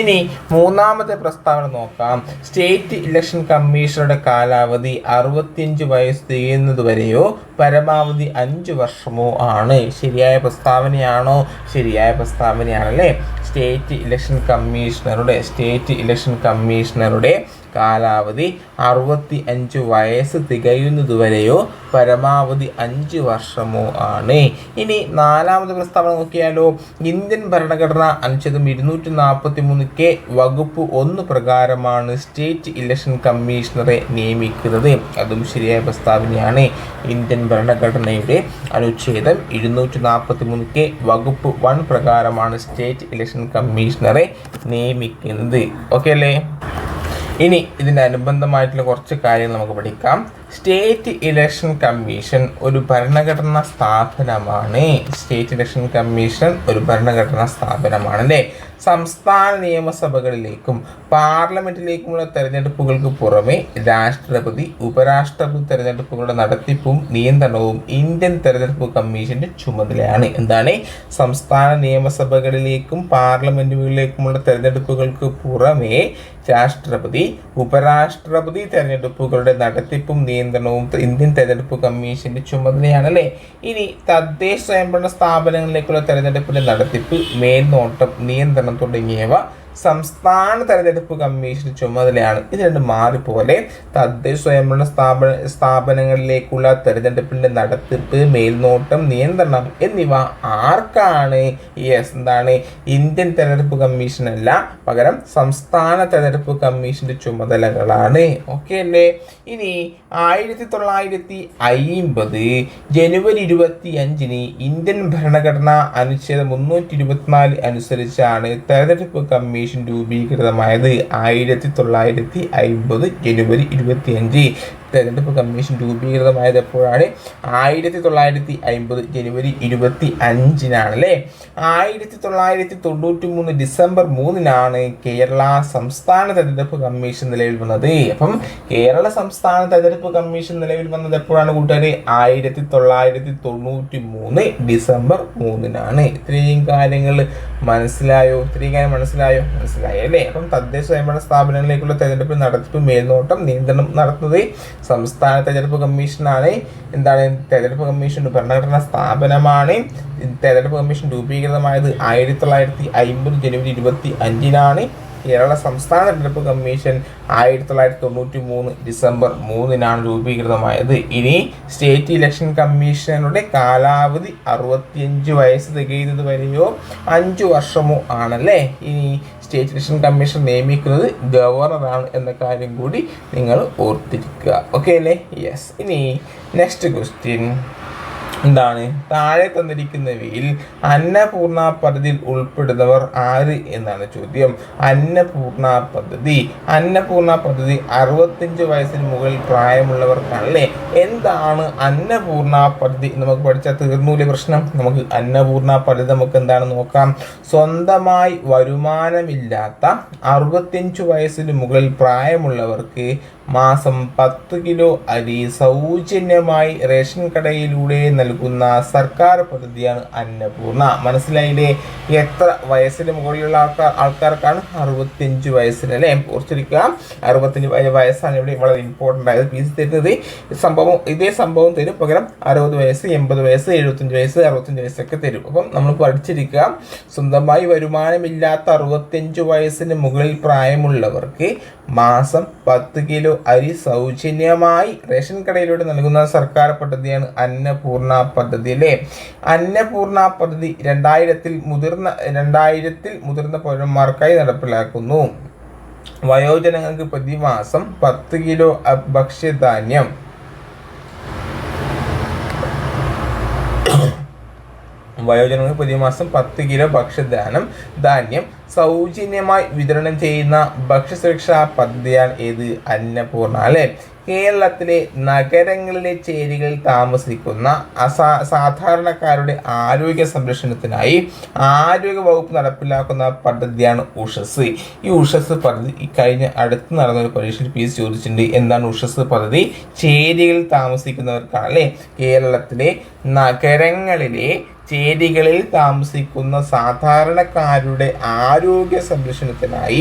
ഇനി മൂന്നാമത്തെ പ്രസ്താവന നോക്കാം. സ്റ്റേറ്റ് ഇലക്ഷൻ കമ്മീഷണറുടെ കാലാവധി 65 വയസ്സ് തികയുന്നതുവരെയോ പരമാവധി 5 വർഷമോ ആണ്. ശരിയായ പ്രസ്താവനയാണോ? ശരിയായ പ്രസ്താവനയാണല്ലേ? സ്റ്റേറ്റ് ഇലക്ഷൻ കമ്മീഷണറുടെ കാലാവധി 65 വയസ്സ് തികയുന്നതുവരെയോ പരമാവധി 5 വർഷമോ ആണ്. ഇനി നാലാമത്തെ പ്രസ്താവന നോക്കിയാലോ. ഇന്ത്യൻ ഭരണഘടന അനുച്ഛേദം 243K വകുപ്പ് 1 പ്രകാരമാണ് സ്റ്റേറ്റ് ഇലക്ഷൻ കമ്മീഷണറെ നിയമിക്കുന്നത്. അതും ശരിയായ പ്രസ്താവനയാണ്. ഇന്ത്യൻ ഭരണഘടനയുടെ അനുച്ഛേദം 243K വകുപ്പ് 1 പ്രകാരമാണ് സ്റ്റേറ്റ് ഇലക്ഷൻ കമ്മീഷണറെ നിയമിക്കുന്നത്. ഓക്കെ അല്ലേ? ഇനി ഇതിൻ്റെ അനുബന്ധമായിട്ടുള്ള കുറച്ച് കാര്യങ്ങൾ നമുക്ക് പഠിക്കാം. സ്റ്റേറ്റ് ഇലക്ഷൻ കമ്മീഷൻ ഒരു ഭരണഘടനാ സ്ഥാപനമാണ്. സ്റ്റേറ്റ് ഇലക്ഷൻ കമ്മീഷൻ ഒരു ഭരണഘടനാ സ്ഥാപനമാണ് അല്ലേ. സംസ്ഥാന നിയമസഭകളിലേക്കും പാർലമെന്റിലേക്കുമുള്ള തെരഞ്ഞെടുപ്പുകൾക്ക് പുറമെ രാഷ്ട്രപതി, ഉപരാഷ്ട്രപതി തെരഞ്ഞെടുപ്പുകളുടെ നടത്തിപ്പും നിയന്ത്രണവും ഇന്ത്യൻ തെരഞ്ഞെടുപ്പ് കമ്മീഷന്റെ ചുമതലയാണ്. എന്താണ്? സംസ്ഥാന നിയമസഭകളിലേക്കും പാർലമെന്റുകളിലേക്കുമുള്ള തെരഞ്ഞെടുപ്പുകൾക്ക് പുറമെ രാഷ്ട്രപതി, ഉപരാഷ്ട്രപതി തെരഞ്ഞെടുപ്പുകളുടെ നടത്തിപ്പും നിയന്ത്രണവും ഇന്ത്യൻ തെരഞ്ഞെടുപ്പ് കമ്മീഷന്റെ ചുമതലയാണ് അല്ലേ. ഇനി തദ്ദേശ സ്വയംഭരണ സ്ഥാപനങ്ങളിലേക്കുള്ള തെരഞ്ഞെടുപ്പിന്റെ നടത്തിപ്പ്, മേൽനോട്ടം, നിയന്ത്രണം തുടങ്ങിയവ സംസ്ഥാന തെരഞ്ഞെടുപ്പ് കമ്മീഷന്റെ ചുമതലയാണ്. ഇത് രണ്ടും മാറിപ്പോലെ. തദ്ദേശ സ്വയംഭരണ സ്ഥാപനങ്ങളിലേക്കുള്ള തെരഞ്ഞെടുപ്പിന്റെ നടത്തിപ്പ്, മേൽനോട്ടം, നിയന്ത്രണം എന്നിവ ആർക്കാണ്? എന്താണ്? ഇന്ത്യൻ തെരഞ്ഞെടുപ്പ് കമ്മീഷനല്ല, പകരം സംസ്ഥാന തെരഞ്ഞെടുപ്പ് കമ്മീഷന്റെ ചുമതലകളാണ്. ഓക്കെ അല്ലേ. ഇനി 1950 ജനുവരി 25 ഇന്ത്യൻ ഭരണഘടന അനുച്ഛേദം 324 അനുസരിച്ചാണ് തെരഞ്ഞെടുപ്പ് കമ്മീഷൻ രൂപീകൃതമായത്. 1950 ജനുവരി 25 തെരഞ്ഞെടുപ്പ് കമ്മീഷൻ രൂപീകൃതമായത് എപ്പോഴാണ്? 1950 ജനുവരി 25 അല്ലേ. 1993 ഡിസംബർ 3 കേരള സംസ്ഥാന തെരഞ്ഞെടുപ്പ് കമ്മീഷൻ നിലവിൽ വന്നത്. അപ്പം കേരള സംസ്ഥാന തെരഞ്ഞെടുപ്പ് കമ്മീഷൻ നിലവിൽ വന്നത് എപ്പോഴാണ് കൂട്ടുകാരെ? 1993 ഡിസംബർ 3 ഇത്രയും കാര്യങ്ങൾ മനസ്സിലായോ? മനസ്സിലായോ അല്ലേ. അപ്പം തദ്ദേശ സ്വയംഭരണ സ്ഥാപനങ്ങളിലേക്കുള്ള തെരഞ്ഞെടുപ്പ് നടത്തിപ്പ്, മേൽനോട്ടം, നിയന്ത്രണം നടത്തുന്നത് സംസ്ഥാന തെരഞ്ഞെടുപ്പ് കമ്മീഷനാണ്. എന്താണ്? തെരഞ്ഞെടുപ്പ് കമ്മീഷൻ ഭരണഘടനാ സ്ഥാപനമാണ്. തെരഞ്ഞെടുപ്പ് കമ്മീഷൻ രൂപീകൃതമായത് 1950 ജനുവരി 25 കേരള സംസ്ഥാന തെരഞ്ഞെടുപ്പ് കമ്മീഷൻ 1993 ഡിസംബർ 3 രൂപീകൃതമായത്. ഇനി സ്റ്റേറ്റ് ഇലക്ഷൻ കമ്മീഷനുടെ കാലാവധി 65 വയസ്സ് തികയുന്നത് വരെയോ 5 വർഷമോ ആണല്ലേ. ഇനി സ്റ്റേറ്റ് ഇലക്ഷൻ കമ്മീഷൻ നിയമിക്കുന്നത് ഗവർണറാണ് എന്ന കാര്യം കൂടി നിങ്ങൾ ഓർത്തിരിക്കുക. ഓക്കെ അല്ലേ. യെസ്. ഇനി നെക്സ്റ്റ് ക്വസ്റ്റ്യൻ എന്താണ്? താഴെ തന്നിരിക്കുന്നവയിൽ അന്നപൂർണ പദ്ധതിയിൽ ഉൾപ്പെടുന്നവർ ആര് എന്നാണ് ചോദ്യം. അന്നപൂർണ പദ്ധതി 65 വയസ്സിന് മുകളിൽ പ്രായമുള്ളവർക്കാണല്ലേ. എന്താണ് അന്നപൂർണ പദ്ധതി? നമുക്ക് പഠിച്ചാൽ തീർന്നൂലെ പ്രശ്നം. നമുക്ക് അന്നപൂർണ പദ്ധതി നമുക്ക് എന്താണെന്ന് നോക്കാം. സ്വന്തമായി വരുമാനമില്ലാത്ത 65 വയസ്സിന് മുകളിൽ പ്രായമുള്ളവർക്ക് മാസം 10 കിലോ അരി സൗജന്യമായി റേഷൻ കടയിലൂടെ നൽകുന്ന സർക്കാർ പദ്ധതിയാണ് അന്നപൂർണ. മനസ്സിലായില്ലേ? എത്ര വയസ്സിന് മുകളിലുള്ള ആൾക്കാർക്കാണ്? 65 വയസ്സിന് അല്ലേ. ഓർത്തിരിക്കുക, 65 വയസ്സാണ് ഇവിടെ വളരെ ഇമ്പോർട്ടൻ്റ് ആയത്. പീസ് തരുന്നത് ഇതേ സംഭവം തരും, പകരം 60 വയസ്സ്, 80 വയസ്സ്, 75 വയസ്സ്, 65 വയസ്സൊക്കെ തരും. അപ്പം നമ്മൾ പഠിച്ചിരിക്കുക, സ്വന്തമായി വരുമാനമില്ലാത്ത 65 വയസ്സിന് മുകളിൽ പ്രായമുള്ളവർക്ക് മാസം 10 കിലോ അരി സൗജന്യമായി റേഷൻ കടയിലൂടെ നൽകുന്ന സർക്കാർ പദ്ധതിയാണ് അന്നപൂർണ പദ്ധതി അല്ലേ. അന്നപൂർണ പദ്ധതി 2000 മുതിർന്ന പൗരന്മാർക്കായി നടപ്പിലാക്കുന്നു. വയോജനങ്ങൾക്ക് പ്രതിമാസം 10 കിലോ ഭക്ഷ്യധാന്യം പ്രതിമാസം 10 കിലോ ധാന്യം സൗജന്യമായി വിതരണം ചെയ്യുന്ന ഭക്ഷ്യസുരക്ഷാ പദ്ധതിയാണ് ഏത്? അന്നപൂർണ അല്ലേ. കേരളത്തിലെ നഗരങ്ങളിലെ ചേരികളിൽ താമസിക്കുന്ന സാധാരണക്കാരുടെ ആരോഗ്യ സംരക്ഷണത്തിനായി ആരോഗ്യ വകുപ്പ് നടപ്പിലാക്കുന്ന പദ്ധതിയാണ് ഉഷസ്. ഈ ഉഷസ് പദ്ധതി അടുത്ത് നടന്നൊരു പരീക്ഷയിൽ പീസ് ചോദിച്ചിട്ടുണ്ട്. എന്താണ് ഉഷസ് പദ്ധതി? ചേരികളിൽ താമസിക്കുന്നവർക്കാണ് അല്ലേ. കേരളത്തിലെ നഗരങ്ങളിലെ ചേരികളിൽ താമസിക്കുന്ന സാധാരണക്കാരുടെ ആരോഗ്യ സംരക്ഷണത്തിനായി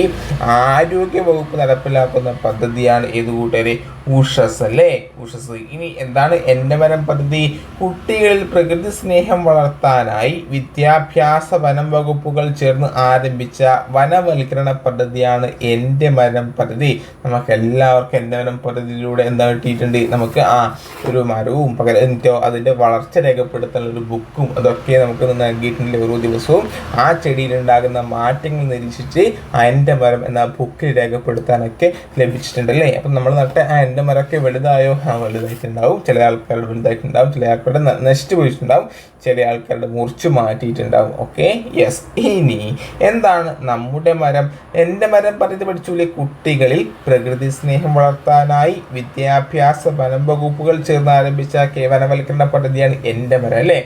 ആരോഗ്യ വകുപ്പ് നടപ്പിലാക്കുന്ന പദ്ധതിയാണ് ഏത് കൂട്ടരെ? ഉഷസ് അല്ലേ. ഉഷസ്. ഇനി എന്താണ് എൻ്റെ മരം പദ്ധതി? കുട്ടികളിൽ പ്രകൃതി സ്നേഹം വളർത്താനായി വിദ്യാഭ്യാസ വനം വകുപ്പുകൾ ചേർന്ന് ആരംഭിച്ച വനവൽക്കരണ പദ്ധതിയാണ് എൻ്റെ മരം പദ്ധതി. നമുക്ക് എല്ലാവർക്കും എൻ്റെ മരം പദ്ധതിയിലൂടെ എന്താ കിട്ടിയിട്ടുണ്ട്? നമുക്ക് ഒരു മരവും പകരം അതിൻ്റെ വളർച്ച രേഖപ്പെടുത്താനുള്ള ഒരു ബുക്കും അതൊക്കെ ചെടികളൊക്കെ നമുക്ക് നൽകിയിട്ടുണ്ട്. ഓരോ ദിവസവും ആ ചെടിയിലുണ്ടാകുന്ന മാറ്റങ്ങൾ നിരീക്ഷിച്ച് ആ എൻ്റെ മരം എന്ന ബുക്കിൽ രേഖപ്പെടുത്താനൊക്കെ ലഭിച്ചിട്ടുണ്ട് അല്ലേ. അപ്പം നമ്മൾ നട്ട ആ എൻ്റെ മരമൊക്കെ വലുതായോ? വലുതായിട്ടുണ്ടാവും. ചില ആൾക്കാരുടെ വലുതായിട്ടുണ്ടാവും, ചില ആൾക്കാരുടെ നശിച്ചു പോയിട്ടുണ്ടാവും, ചില ആൾക്കാരുടെ മുറിച്ച് മാറ്റിയിട്ടുണ്ടാവും. Okay, yes. ഇനി എന്താണ് നമ്മുടെ മരം? എൻ്റെ മരം പറഞ്ഞത് പഠിച്ചൂലേ? കുട്ടികളിൽ പ്രകൃതി സ്നേഹം വളർത്താനായി വിദ്യാഭ്യാസ വനം വകുപ്പുകൾ ചേർന്ന് ആരംഭിച്ച വനവൽക്കരണ പദ്ധതിയാണ് എൻ്റെ മരം അല്ലേ.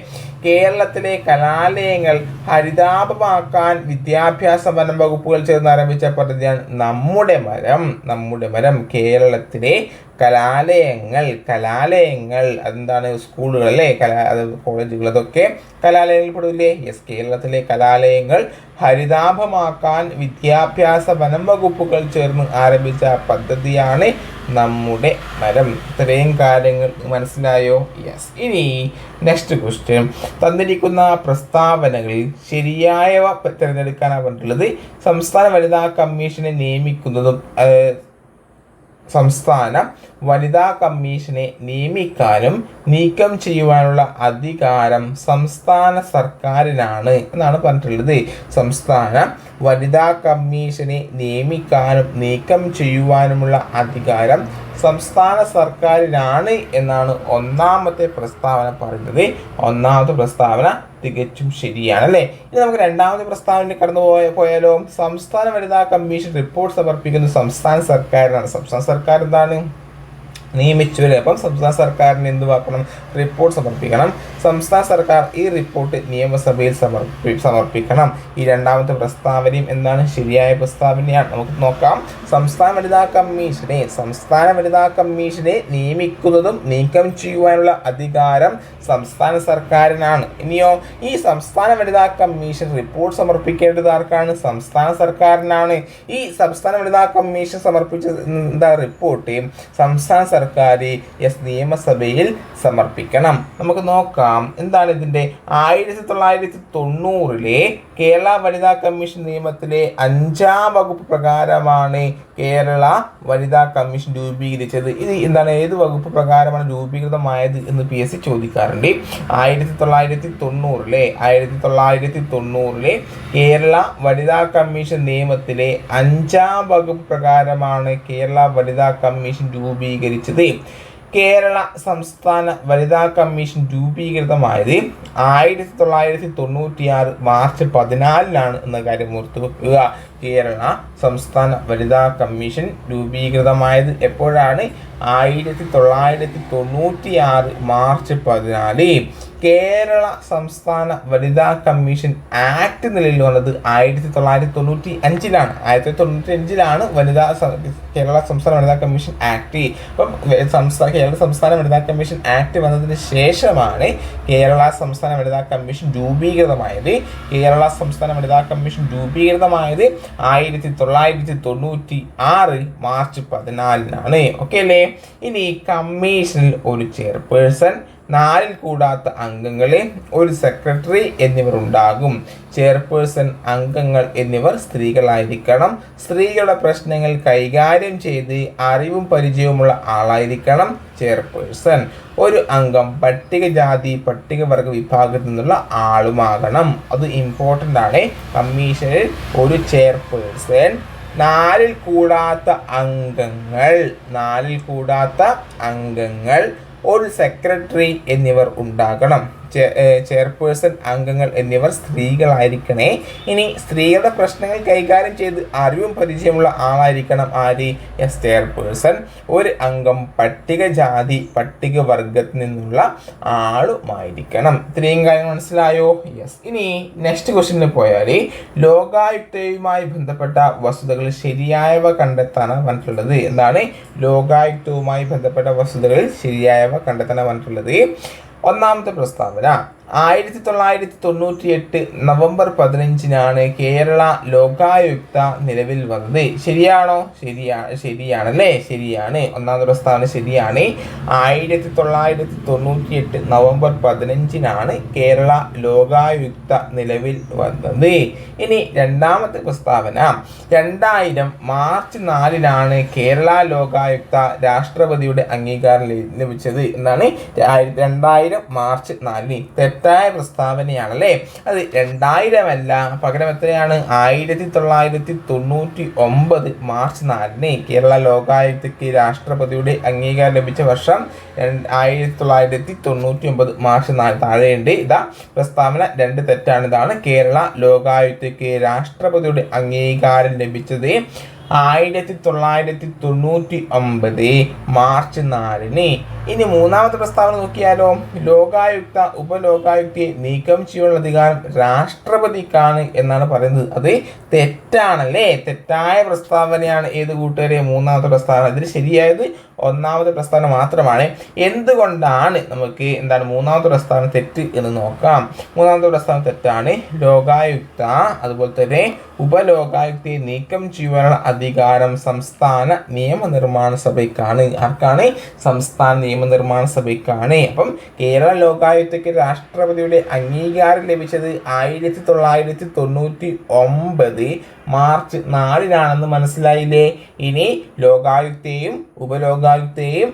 കേരളത്തിലെ കലാലയങ്ങൾ ഹരിതാഭമാക്കാൻ വിദ്യാഭ്യാസ വനം വകുപ്പുകൾ ചേർന്ന് ആരംഭിച്ച പദ്ധതിയാണ് നമ്മുടെ മരം. നമ്മുടെ മരം. കേരളത്തിലെ കലാലയങ്ങൾ അതെന്താണ്? സ്കൂളുകൾ അല്ലേ, കോളേജുകൾ, അതൊക്കെ കലാലയങ്ങളിൽ പെടില്ലേ? യെസ്. കേരളത്തിലെ കലാലയങ്ങൾ ഹരിതാഭമാക്കാൻ വിദ്യാഭ്യാസ വനം വകുപ്പുകൾ ചേർന്ന് ആരംഭിച്ച പദ്ധതിയാണ് നമ്മുടെ മരം. ഇത്രയും കാര്യങ്ങൾ മനസ്സിലായോ? യെസ്. ഇനി നെക്സ്റ്റ് ക്വസ്റ്റ്യൻ. തന്നിരിക്കുന്ന പ്രസ്താവനകളിൽ ശരിയായവ തിരഞ്ഞെടുക്കാനാണ് പറഞ്ഞിട്ടുള്ളത്. സംസ്ഥാന വനിതാ കമ്മീഷനെ നിയമിക്കുന്നതും സംസ്ഥാന വനിതാ കമ്മീഷനെ നിയമിക്കാനും നീക്കം ചെയ്യുവാനുള്ള അധികാരം സംസ്ഥാന സർക്കാരിനാണ് എന്നാണ് പറഞ്ഞിട്ടുള്ളത്. സംസ്ഥാന വനിതാ കമ്മീഷനെ നിയമിക്കാനും നീക്കം ചെയ്യുവാനുമുള്ള അധികാരം സംസ്ഥാന സർക്കാരിനാണ് എന്നാണ് ഒന്നാമത്തെ പ്രസ്താവന പറയുന്നത്. ഒന്നാമത്തെ പ്രസ്താവന തികച്ചും ശരിയാണ് അല്ലേ. ഇനി നമുക്ക് രണ്ടാമത്തെ പ്രസ്താവന കടന്നു പോയാലോ? സംസ്ഥാന വനിതാ കമ്മീഷൻ റിപ്പോർട്ട് സമർപ്പിക്കുന്നത് സംസ്ഥാന സർക്കാരിനാണ്. സംസ്ഥാന സർക്കാർ എന്താണ്? നിയമിച്ചവരെ. അപ്പം സംസ്ഥാന സർക്കാരിന് എന്തുവാക്കണം? റിപ്പോർട്ട് സമർപ്പിക്കണം. സംസ്ഥാന സർക്കാർ ഈ റിപ്പോർട്ട് നിയമസഭയിൽ സമർപ്പിക്കണം. ഈ രണ്ടാമത്തെ പ്രസ്താവനയും എന്താണ്? ശരിയായ പ്രസ്താവനയാണ്. നമുക്ക് നോക്കാം. സംസ്ഥാന വനിതാ കമ്മീഷനെ നിയമിക്കുന്നതും നീക്കം ചെയ്യുവാനുള്ള അധികാരം സംസ്ഥാന സർക്കാരിനാണ്. ഇനിയോ ഈ സംസ്ഥാന വനിതാ കമ്മീഷൻ റിപ്പോർട്ട് സമർപ്പിക്കേണ്ടത് ആർക്കാണ്? സംസ്ഥാന സർക്കാരിനാണ്. ഈ സംസ്ഥാന വനിതാ കമ്മീഷൻ സമർപ്പിച്ച റിപ്പോർട്ട് സംസ്ഥാന സർക്കാർ നിയമസഭയിൽ സമർപ്പിക്കണം. നമുക്ക് നോക്കാം എന്താണ് ഇതിൻ്റെ. 1990 കേരള വനിതാ കമ്മീഷൻ നിയമത്തിലെ 5-ാം വകുപ്പ് പ്രകാരമാണ് കേരള വനിതാ കമ്മീഷൻ രൂപീകരിച്ചത്. ഇത് എന്താണ്? ഏത് വകുപ്പ് പ്രകാരമാണ് രൂപീകൃതമായത് എന്ന് PSC ചോദിക്കാറുണ്ട്. 1990 കേരള വനിതാ കമ്മീഷൻ നിയമത്തിലെ 5-ാം വകുപ്പ് പ്രകാരമാണ് കേരള വനിതാ കമ്മീഷൻ രൂപീകരിച്ചത്. കേരള സംസ്ഥാന വനിതാ കമ്മീഷൻ രൂപീകൃതമായത് 1996 മാർച്ച് 14 എന്ന കാര്യം ഓർത്തു വെക്കുക. കേരള സംസ്ഥാന വനിതാ കമ്മീഷൻ രൂപീകൃതമായത് എപ്പോഴാണ്? 1996 മാർച്ച് 14. കേരള സംസ്ഥാന വനിതാ കമ്മീഷൻ ആക്ട് നിലവിൽ വന്നത് 1995 1995 കേരള സംസ്ഥാന വനിതാ കമ്മീഷൻ ആക്ട്. അപ്പം കേരള സംസ്ഥാന വനിതാ കമ്മീഷൻ ആക്ട് വന്നതിന് ശേഷമാണ് കേരള സംസ്ഥാന വനിതാ കമ്മീഷൻ രൂപീകൃതമായത്. കേരള സംസ്ഥാന വനിതാ കമ്മീഷൻ രൂപീകൃതമായത് 1996 മാർച്ച് 14 ഓക്കെ അല്ലേ. ഇനി കമ്മീഷനിൽ ഒരു ചെയർപേഴ്സൺ, 4 കൂടാത്ത അംഗങ്ങളെ, ഒരു സെക്രട്ടറി എന്നിവർ ഉണ്ടാകും. ചെയർപേഴ്സൺ, അംഗങ്ങൾ എന്നിവർ സ്ത്രീകളായിരിക്കണം. സ്ത്രീകളുടെ പ്രശ്നങ്ങൾ കൈകാര്യം ചെയ്ത് അറിവും പരിചയവുമുള്ള ആളായിരിക്കണം ചെയർപേഴ്സൺ. ഒരു അംഗം പട്ടികജാതി പട്ടികവർഗ വിഭാഗത്തിൽ നിന്നുള്ള ആളുമാകണം. അത് ഇമ്പോർട്ടൻ്റ് ആണ്. കമ്മീഷനിൽ ഒരു ചെയർപേഴ്സൺ, 4 കൂടാത്ത അംഗങ്ങൾ, ഒരു സെക്രട്ടറി എന്നിവർ ഉണ്ടാകണം. ചെയർപേഴ്സൺ, അംഗങ്ങൾ എന്നിവർ സ്ത്രീകളായിരിക്കണേ. ഇനി സ്ത്രീകളുടെ പ്രശ്നങ്ങൾ കൈകാര്യം ചെയ്ത് അറിവും പരിചയമുള്ള ആളായിരിക്കണം ആര്? ചെയർപേഴ്സൺ. ഒരു അംഗം പട്ടികജാതി പട്ടികവർഗത്തിൽ നിന്നുള്ള ആളുമായിരിക്കണം. ഇത്രയും കാര്യങ്ങൾ മനസ്സിലായോ? യെസ്. ഇനി നെക്സ്റ്റ് ക്വസ്റ്റ്യനിൽ പോയാൽ ലോകായുക്തയുമായി ബന്ധപ്പെട്ട വസ്തുതകൾ ശരിയായവ കണ്ടെത്താനാണ് പറഞ്ഞിട്ടുള്ളത്. എന്താണ്? ലോകായുക്തവുമായി ബന്ധപ്പെട്ട വസ്തുതകളിൽ ശരിയായവ കണ്ടെത്താനാണ് പറഞ്ഞിട്ടുള്ളത്. ഒന്നാമത്തെ പ്രസ്താവന, 1998 നവംബർ 15 കേരള ലോകായുക്ത നിലവിൽ വന്നത്. ശരിയാണോ? ശരിയാണല്ലേ. ശരിയാണ്. ഒന്നാമത്തെ പ്രസ്താവന ശരിയാണ്. 1998 നവംബർ 15 കേരള ലോകായുക്ത നിലവിൽ വന്നത്. ഇനി രണ്ടാമത്തെ പ്രസ്താവന, 2000 മാർച്ച് 4 കേരള ലോകായുക്ത രാഷ്ട്രപതിയുടെ അംഗീകാരം ലഭിച്ചത്. എന്നാണ് 2000 മാർച്ച് 4. തെറ്റായ പ്രസ്താവനയാണല്ലേ. അത് 2000 അല്ല, പകരം എത്രയാണ് 1999 മാർച്ച് 4 കേരള ലോകായുക്തയ്ക്ക് രാഷ്ട്രപതിയുടെ അംഗീകാരം ലഭിച്ച വർഷം 1999 മാർച്ച് 4. താഴെയുണ്ട് ഇതാ പ്രസ്താവന 2 തെറ്റാണ്. ഇതാണ് കേരള ലോകായുക്തയ്ക്ക് രാഷ്ട്രപതിയുടെ അംഗീകാരം ലഭിച്ചത് 1999 മാർച്ച് 4. ഇനി മൂന്നാമത്തെ പ്രസ്താവന നോക്കിയാലോ. ലോകായുക്ത ഉപലോകായുക്തയെ നീക്കം ചെയ്യാനുള്ള അധികാരം രാഷ്ട്രപതിക്കാണ് എന്നാണ് പറയുന്നത്. അത് തെറ്റാണല്ലേ. തെറ്റായ പ്രസ്താവനയാണ് ഏത് കൂട്ടുകാരെ? മൂന്നാമത്തെ പ്രസ്താവന. ഇതിന് ശരിയായത് ഒന്നാമത്തെ പ്രസ്താവന മാത്രമാണ്. എന്തുകൊണ്ടാണ് നമുക്ക് മൂന്നാമത്തെ പ്രസ്താവന തെറ്റ് എന്ന് നോക്കാം. മൂന്നാമത്തെ പ്രസ്താവന തെറ്റാണ്. ലോകായുക്ത അതുപോലെ തന്നെ ഉപലോകായുക്തയെ നീക്കം ചെയ്യുവാനുള്ള അധികാരം സംസ്ഥാന നിയമനിർമ്മാണ സഭയ്ക്കാണ്. ആർക്കാണ്? സംസ്ഥാന നിയമനിർമ്മാണ സഭയ്ക്കാണ്. അപ്പം കേരള ലോകായുക്തയ്ക്ക് രാഷ്ട്രപതിയുടെ അംഗീകാരം ലഭിച്ചത് 1999 മാർച്ച് 4 മനസ്സിലായില്ലേ. ഇനി ലോകായുക്തയും ഉപലോകായുക്തയും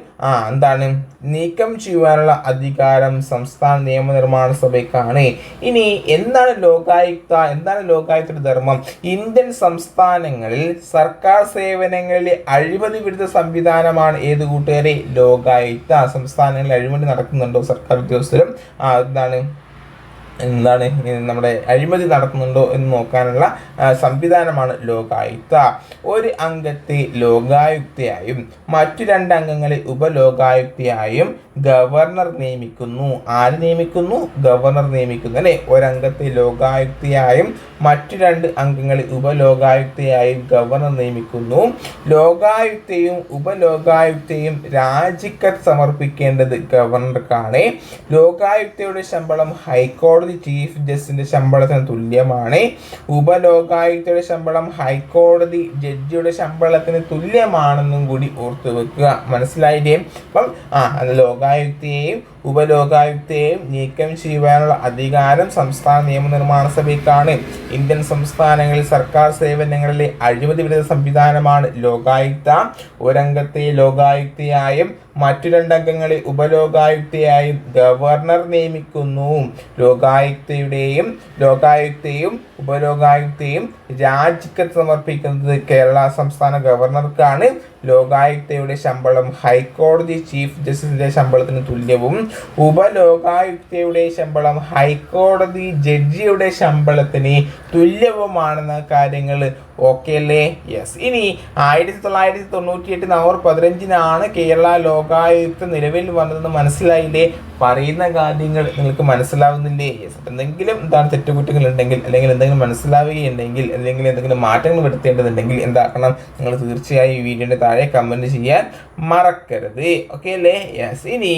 നീക്കം ചെയ്യുവാനുള്ള അധികാരം സംസ്ഥാന നിയമനിർമ്മാണ സഭയ്ക്കാണ്. ഇനി എന്താണ് ലോകായുക്ത? എന്താണ് ലോകായുക്തയുടെ ധർമ്മം? ഇന്ത്യൻ സംസ്ഥാനങ്ങളിൽ സർക്കാർ സേവനങ്ങളിലെ അഴിമതി വിരുദ്ധ സംവിധാനമാണ് ഏത് കൂട്ടുകാരെ? ലോകായുക്ത. സംസ്ഥാനങ്ങളിൽ അഴിമതി നടക്കുന്നുണ്ടോ സർക്കാർ ഉദ്യോഗസ്ഥരും നമ്മുടെ അഴിമതി നടക്കുന്നുണ്ടോ എന്ന് നോക്കാനുള്ള സംവിധാനമാണ് ലോകായുക്ത. ഒരു അംഗത്തെ ലോകായുക്തയായും മറ്റു 2 അംഗങ്ങളെ ഉപലോകായുക്തയായും ഗവർണർ നിയമിക്കുന്നു. ആര് നിയമിക്കുന്നു? ഗവർണർ നിയമിക്കുന്നു അല്ലെ. ഒരംഗത്തെ ലോകായുക്തയായും മറ്റു 2 അംഗങ്ങളെ ഉപലോകായുക്തയായും ഗവർണർ നിയമിക്കുന്നു. ലോകായുക്തയും ഉപലോകായുക്തയും രാജിക്കത്ത് സമർപ്പിക്കേണ്ടത് ഗവർണർക്കാണ്. ലോകായുക്തയുടെ ശമ്പളം ഹൈക്കോടതി ചീഫ് ജസ്റ്റിന്റെ ശമ്പളത്തിന് തുല്യമാണ്. ഉപലോകായുക്തയുടെ ശമ്പളം ഹൈക്കോടതി ജഡ്ജിയുടെ ശമ്പളത്തിന് തുല്യമാണെന്നും കൂടി ഓർത്തു വെക്കുക. മനസ്സിലായില്ലേ? അപ്പം ലോകായുക്തയെയും ഉപലോകായുക്തയെയും നീക്കം ചെയ്യുവാനുള്ള അധികാരം സംസ്ഥാന നിയമനിർമ്മാണ സഭയ്ക്കാണ്. ഇന്ത്യൻ സംസ്ഥാനങ്ങളിൽ സർക്കാർ സേവനങ്ങളിലെ അഴിമതി വിരുദ്ധ സംവിധാനമാണ് ലോകായുക്ത. ഒരംഗത്തെ ലോകായുക്തയായും മറ്റു 2 അംഗങ്ങളെ ഉപലോകായുക്തയായും ഗവർണർ നിയമിക്കുന്നു. ലോകായുക്തയും ഉപലോകായുക്തയും രാജിക്കത്ത് സമർപ്പിക്കുന്നത് കേരള സംസ്ഥാന ഗവർണർക്കാണ്. ലോകായുക്തയുടെ ശമ്പളം ഹൈക്കോടതി ചീഫ് ജസ്റ്റിസിന്റെ ശമ്പളത്തിന് തുല്യവും ഉപലോകായുക്തയുടെ ശമ്പളം ഹൈക്കോടതി ജഡ്ജിയുടെ ശമ്പളത്തിന് തുല്യവുമാണെന്ന കാര്യങ്ങൾ ഓക്കെ അല്ലേ? യെസ്. ഇനി 1998 നവംബർ 15 കേരള ലോകായുക്ത നിലവിൽ വന്നതെന്ന് മനസ്സിലായില്ലേ? പറയുന്ന കാര്യങ്ങൾ നിങ്ങൾക്ക് മനസ്സിലാവുന്നില്ലേ? യെസ്. എന്തെങ്കിലും തെറ്റുകുറ്റങ്ങൾ ഉണ്ടെങ്കിൽ അല്ലെങ്കിൽ എന്തെങ്കിലും മനസ്സിലാവുകയുണ്ടെങ്കിൽ അല്ലെങ്കിൽ എന്തെങ്കിലും മാറ്റങ്ങൾ വരുത്തേണ്ടതുണ്ടെങ്കിൽ എന്താക്കണം? നിങ്ങൾ തീർച്ചയായും ഈ വീഡിയോയുടെ താഴെ കമന്റ് ചെയ്യാൻ മറക്കരുത്. ഓക്കെ അല്ലേ? യെസ്. ഇനി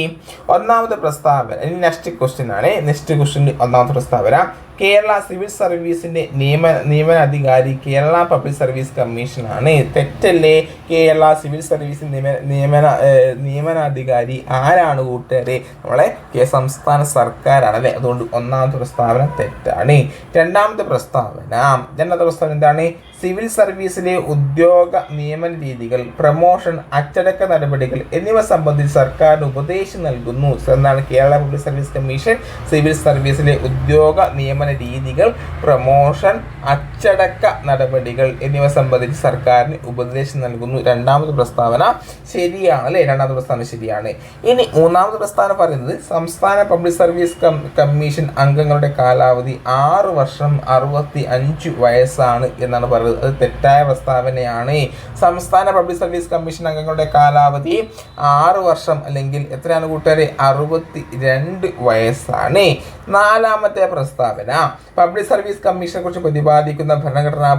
ഒന്നാമത്തെ പ്രസ്താവന. ഇനി നെക്സ്റ്റ് ക്വസ്റ്റ്യൻ ആണ്. നെക്സ്റ്റ് ക്വസ്റ്റ്യൻ ഒന്നാമത്തെ പ്രസ്താവന. കേരള സിവിൽ സർവീസിന്റെ നിയമനാധികാരി കേരള പബ്ലിക് സർവീസ് കമ്മീഷൻ ആണ്. തെറ്റല്ലേ? കേരള സിവിൽ സർവീസ് നിയമനാധികാരി ആരാണ് കൂട്ടുകാരെ? നമ്മളെ സംസ്ഥാന സർക്കാരാണ് അല്ലെ. അതുകൊണ്ട് ഒന്നാമത്തെ പ്രസ്താവന തെറ്റാണ്. രണ്ടാമത്തെ പ്രസ്താവന എന്താണ്? സിവിൽ സർവീസിലെ ഉദ്യോഗ നിയമന രീതികൾ, പ്രമോഷൻ, അച്ചടക്ക നടപടികൾ എന്നിവ സംബന്ധിച്ച് സർക്കാരിന് ഉപദേശം നൽകുന്നു. എന്നാണ് Kerala public service commission civil സർവീസിലെ ഉദ്യോഗ നിയമന രീതികൾ, പ്രമോഷൻ, അച്ചടക്ക നടപടികൾ എന്നിവ സംബന്ധിച്ച് സർക്കാരിന് ഉപദേശം നൽകുന്നു. രണ്ടാമത്തെ പ്രസ്താവന ശരിയാണ് അല്ലെ. രണ്ടാമത്തെ പ്രസ്താവന ശരിയാണ്. ഇനി മൂന്നാമത്തെ പ്രസ്താവന പറയുന്നത് സംസ്ഥാന പബ്ലിക് സർവീസ് കമ്മീഷൻ അംഗങ്ങളുടെ കാലാവധി 6 വർഷം 65 വയസ്സാണ് എന്നാണ് പറയുന്നത്. അത് തെറ്റായ പ്രസ്താവനയാണ്. സംസ്ഥാന പബ്ലിക് സർവീസ് കമ്മീഷൻ അംഗങ്ങളുടെ കാലാവധി 6 വർഷം അല്ലെങ്കിൽ എത്രയാണ് കൂട്ടുകാരെ? 62 വയസ്സാണ്. നാലാമത്തെ പ്രസ്താവന പബ്ലിക് സർവീസ് കമ്മീഷനെ കുറിച്ച് പ്രതിപാദിക്കുന്ന ഭരണഘടനാ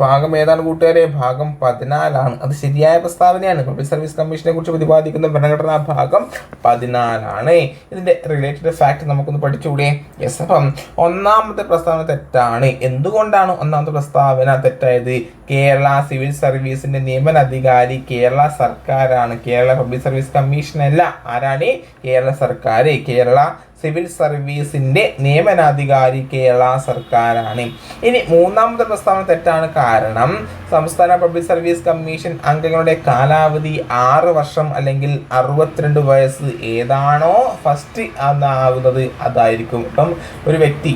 ഭാഗം ഏതാണ് കൂട്ടുകാരെ? ഭാഗം 14 അത് ശരിയായ പ്രസ്താവനയാണ്. പബ്ലിക് സർവീസ് കമ്മീഷനെ കുറിച്ച് പ്രതിപാദിക്കുന്ന ഭരണഘടനാ ഭാഗം 14. ഇതിന്റെ റിലേറ്റഡ് ഫാക്ട് നമുക്കൊന്ന് പഠിച്ചുകൂടെ? യെസ്. അപ്പം ഒന്നാമത്തെ പ്രസ്താവന തെറ്റാണ്. എന്തുകൊണ്ടാണ് ഒന്നാമത്തെ പ്രസ്താവന തെറ്റായത്? കേരള സിവിൽ സർവീസിന്റെ നിയമനാധികാരി കേരള സർക്കാരാണ്. കേരള പബ്ലിക് സർവീസ് കമ്മീഷൻ അല്ല. ആരാണ്? കേരള സർക്കാർ. കേരള സിവിൽ സർവീസിന്റെ നിയമനാധികാരി കേരള സർക്കാരാണ്. ഇനി മൂന്നാമത്തെ പ്രസ്താവന തെറ്റാണ്. കാരണം സംസ്ഥാന പബ്ലിക് സർവീസ് കമ്മീഷൻ അംഗങ്ങളുടെ കാലാവധി 6 വർഷം അല്ലെങ്കിൽ 62 വയസ്സ് ഏതാണോ ഫസ്റ്റ് ആവുന്നത് അതായിരിക്കും. ഇപ്പം ഒരു വ്യക്തി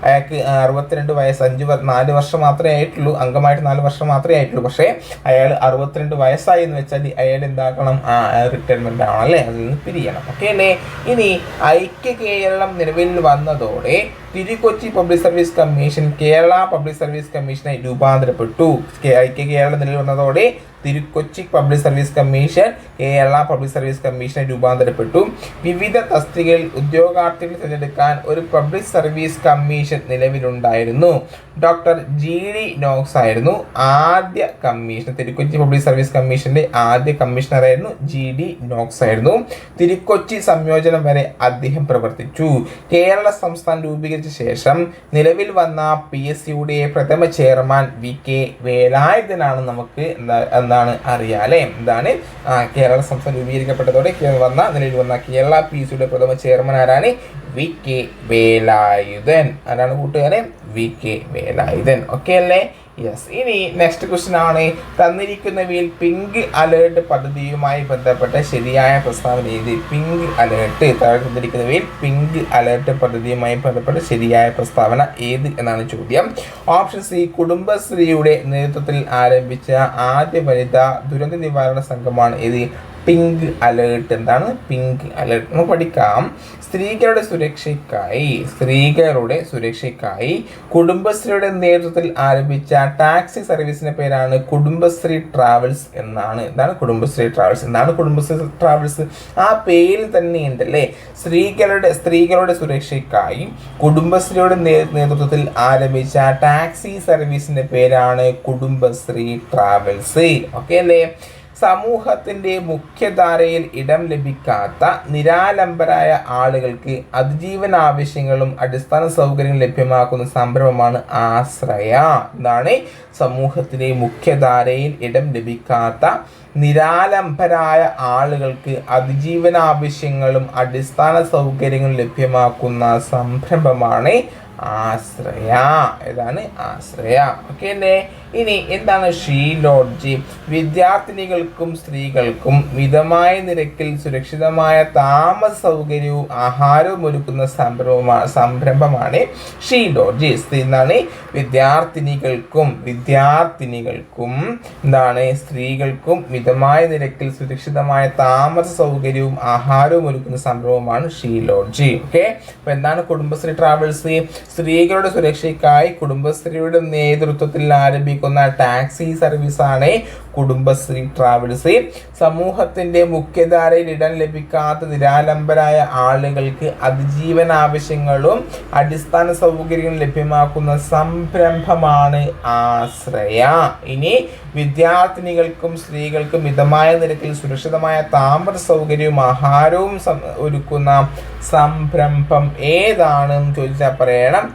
അയാൾക്ക് 62 വയസ്സ് 4 വർഷം മാത്രമേ ആയിട്ടുള്ളൂ, അംഗമായിട്ട് 4 വർഷം മാത്രമേ ആയിട്ടുള്ളൂ. പക്ഷേ അയാൾ 62 വയസ്സായി എന്ന് വെച്ചാൽ അയാൾ എന്താക്കണം? റിട്ടയർമെന്റ് ആവണം അല്ലേ, അതിൽ നിന്ന് പിരിയണം. ഓക്കെ അല്ലേ? ഇനി കേരളം നിലവിൽ വന്നതോടെ Thirukochi public service commission Kerala public service കമ്മീഷനായി രൂപാന്തരപ്പെട്ടു. കേരളം നിലവിൽ വന്നതോടെ Thirukochi public service commission Kerala public service കമ്മീഷനായി രൂപാന്തരപ്പെട്ടു. വിവിധ തസ്തികയിൽ ഉദ്യോഗാർത്ഥികളെ തിരഞ്ഞെടുക്കാൻ ഒരു പബ്ലിക് സർവീസ് കമ്മീഷൻ നിലവിലുണ്ടായിരുന്നു. ഡോക്ടർ GD നോക്സ് ആയിരുന്നു ആദ്യ കമ്മീഷൻ. തിരുക്കൊച്ചി പബ്ലിക് സർവീസ് കമ്മീഷന്റെ ആദ്യ കമ്മീഷണറായിരുന്നു GD നോക്സ് ആയിരുന്നു. തിരുക്കൊച്ചി സംയോജനം വരെ അദ്ദേഹം പ്രവർത്തിച്ചു. കേരള സംസ്ഥാനം രൂപീകരിച്ച ശേഷം നിലവിൽ വന്ന PSCയുടെ പ്രഥമ ചെയർമാൻ VK വേലായുധനാണ്. നമുക്ക് അറിയാം അല്ലേ? കേരള സംസ്ഥാനം രൂപീകരിക്കപ്പെട്ടതോടെ നിലവിൽ വന്ന കേരള PSCയുടെ പ്രഥമ ചെയർമാൻ ആരാണ്? VK വേലായുധൻ. ആരാണ് കൂട്ടുകാരെ? VK വേലായുധൻ. ഓക്കെ അല്ലേ? യെസ്. ഇനി നെക്സ്റ്റ് ക്വസ്റ്റ്യൻ ആണ്, തന്നിരിക്കുന്നവയിൽ പിങ്ക് അലേർട്ട് പദ്ധതിയുമായി ബന്ധപ്പെട്ട ശരിയായ പ്രസ്താവന ഏത്? പിങ്ക് അലേർട്ട് തന്നിരിക്കുന്നവയിൽ പിങ്ക് അലേർട്ട് പദ്ധതിയുമായി ബന്ധപ്പെട്ട ശരിയായ പ്രസ്താവന ഏത് എന്നാണ് ചോദ്യം. ഓപ്ഷൻ സി, കുടുംബശ്രീയുടെ നേതൃത്വത്തിൽ ആരംഭിച്ച ആദ്യ വനിതാ ദുരന്ത നിവാരണ സംഘമാണ് ഏത്? Pink alert. പിങ്ക് അലേർട്ട് നമുക്ക് പഠിക്കാം. സ്ത്രീകളുടെ സുരക്ഷയ്ക്കായി കുടുംബശ്രീയുടെ നേതൃത്വത്തിൽ ആരംഭിച്ച ടാക്സി സർവീസിന്റെ പേരാണ് കുടുംബശ്രീ ട്രാവൽസ് എന്നാണ്. കുടുംബശ്രീ ട്രാവൽസ്. ആ പേരിൽ തന്നെ ഉണ്ടല്ലേ. സ്ത്രീകളുടെ സുരക്ഷയ്ക്കായി കുടുംബശ്രീയുടെ നേതൃത്വത്തിൽ ആരംഭിച്ച ടാക്സി സർവീസിന്റെ പേരാണ് കുടുംബശ്രീ ട്രാവൽസ്. ഓക്കെ അല്ലേ? സമൂഹത്തിന്റെ മുഖ്യധാരയിൽ ഇടം ലഭിക്കാത്ത നിരാലംബരായ ആളുകൾക്ക് അതിജീവന ആവശ്യങ്ങളും അടിസ്ഥാന സൗകര്യങ്ങളും ലഭ്യമാക്കുന്ന സംരംഭമാണ് ആശ്രയ. സമൂഹത്തിലെ മുഖ്യധാരയിൽ ഇടം ലഭിക്കാത്ത നിരാലംബരായ ആളുകൾക്ക് അതിജീവന ആവശ്യങ്ങളും അടിസ്ഥാന സൗകര്യങ്ങളും ലഭ്യമാക്കുന്ന സംരംഭമാണ് ആശ്രയ. ആശ്രയ. ഓക്കെ അല്ലേ? ഇനി എന്താണ് ഷീ ലോഡ്ജ്? വിദ്യാർത്ഥിനികൾക്കും സ്ത്രീകൾക്കും മിതമായ നിരക്കിൽ സുരക്ഷിതമായ താമസ സൗകര്യവും ആഹാരവും ഒരുക്കുന്ന സംരംഭമാണ് ഷീ ലോഡ്ജ്. വിദ്യാർത്ഥിനികൾക്കും സ്ത്രീകൾക്കും മിതമായ നിരക്കിൽ സുരക്ഷിതമായ താമസ സൗകര്യവും ആഹാരവും ഒരുക്കുന്ന സംരംഭമാണ് ഷീ ലോഡ്ജ്. ഓക്കെ. അപ്പൊ എന്താണ് കുടുംബശ്രീ ട്രാവൽസ്? സ്ത്രീകളുടെ സുരക്ഷയ്ക്കായി കുടുംബശ്രീയുടെ നേതൃത്വത്തിൽ ആരംഭിക്കുന്ന ടാക്സി സർവീസാണ് കുടുംബശ്രീ ട്രാവൽസ്. സമൂഹത്തിന്റെ മുഖ്യധാരയിൽ ഇടം ലഭിക്കാത്ത നിരാലംബരായ ആളുകൾക്ക് അതിജീവന ആവശ്യങ്ങളും അടിസ്ഥാന സൗകര്യങ്ങളും ലഭ്യമാക്കുന്ന സംരംഭമാണ് ആശ്രയ. ഇനി വിദ്യാർത്ഥിനികൾക്കും സ്ത്രീകൾക്കും മിതമായ നിരക്കിൽ സുരക്ഷിതമായ താമസ സൗകര്യവും ആഹാരവും ഒരുക്കുന്ന സംരംഭം ഏതാണെന്ന് ചോദിച്ചാൽ പറയണം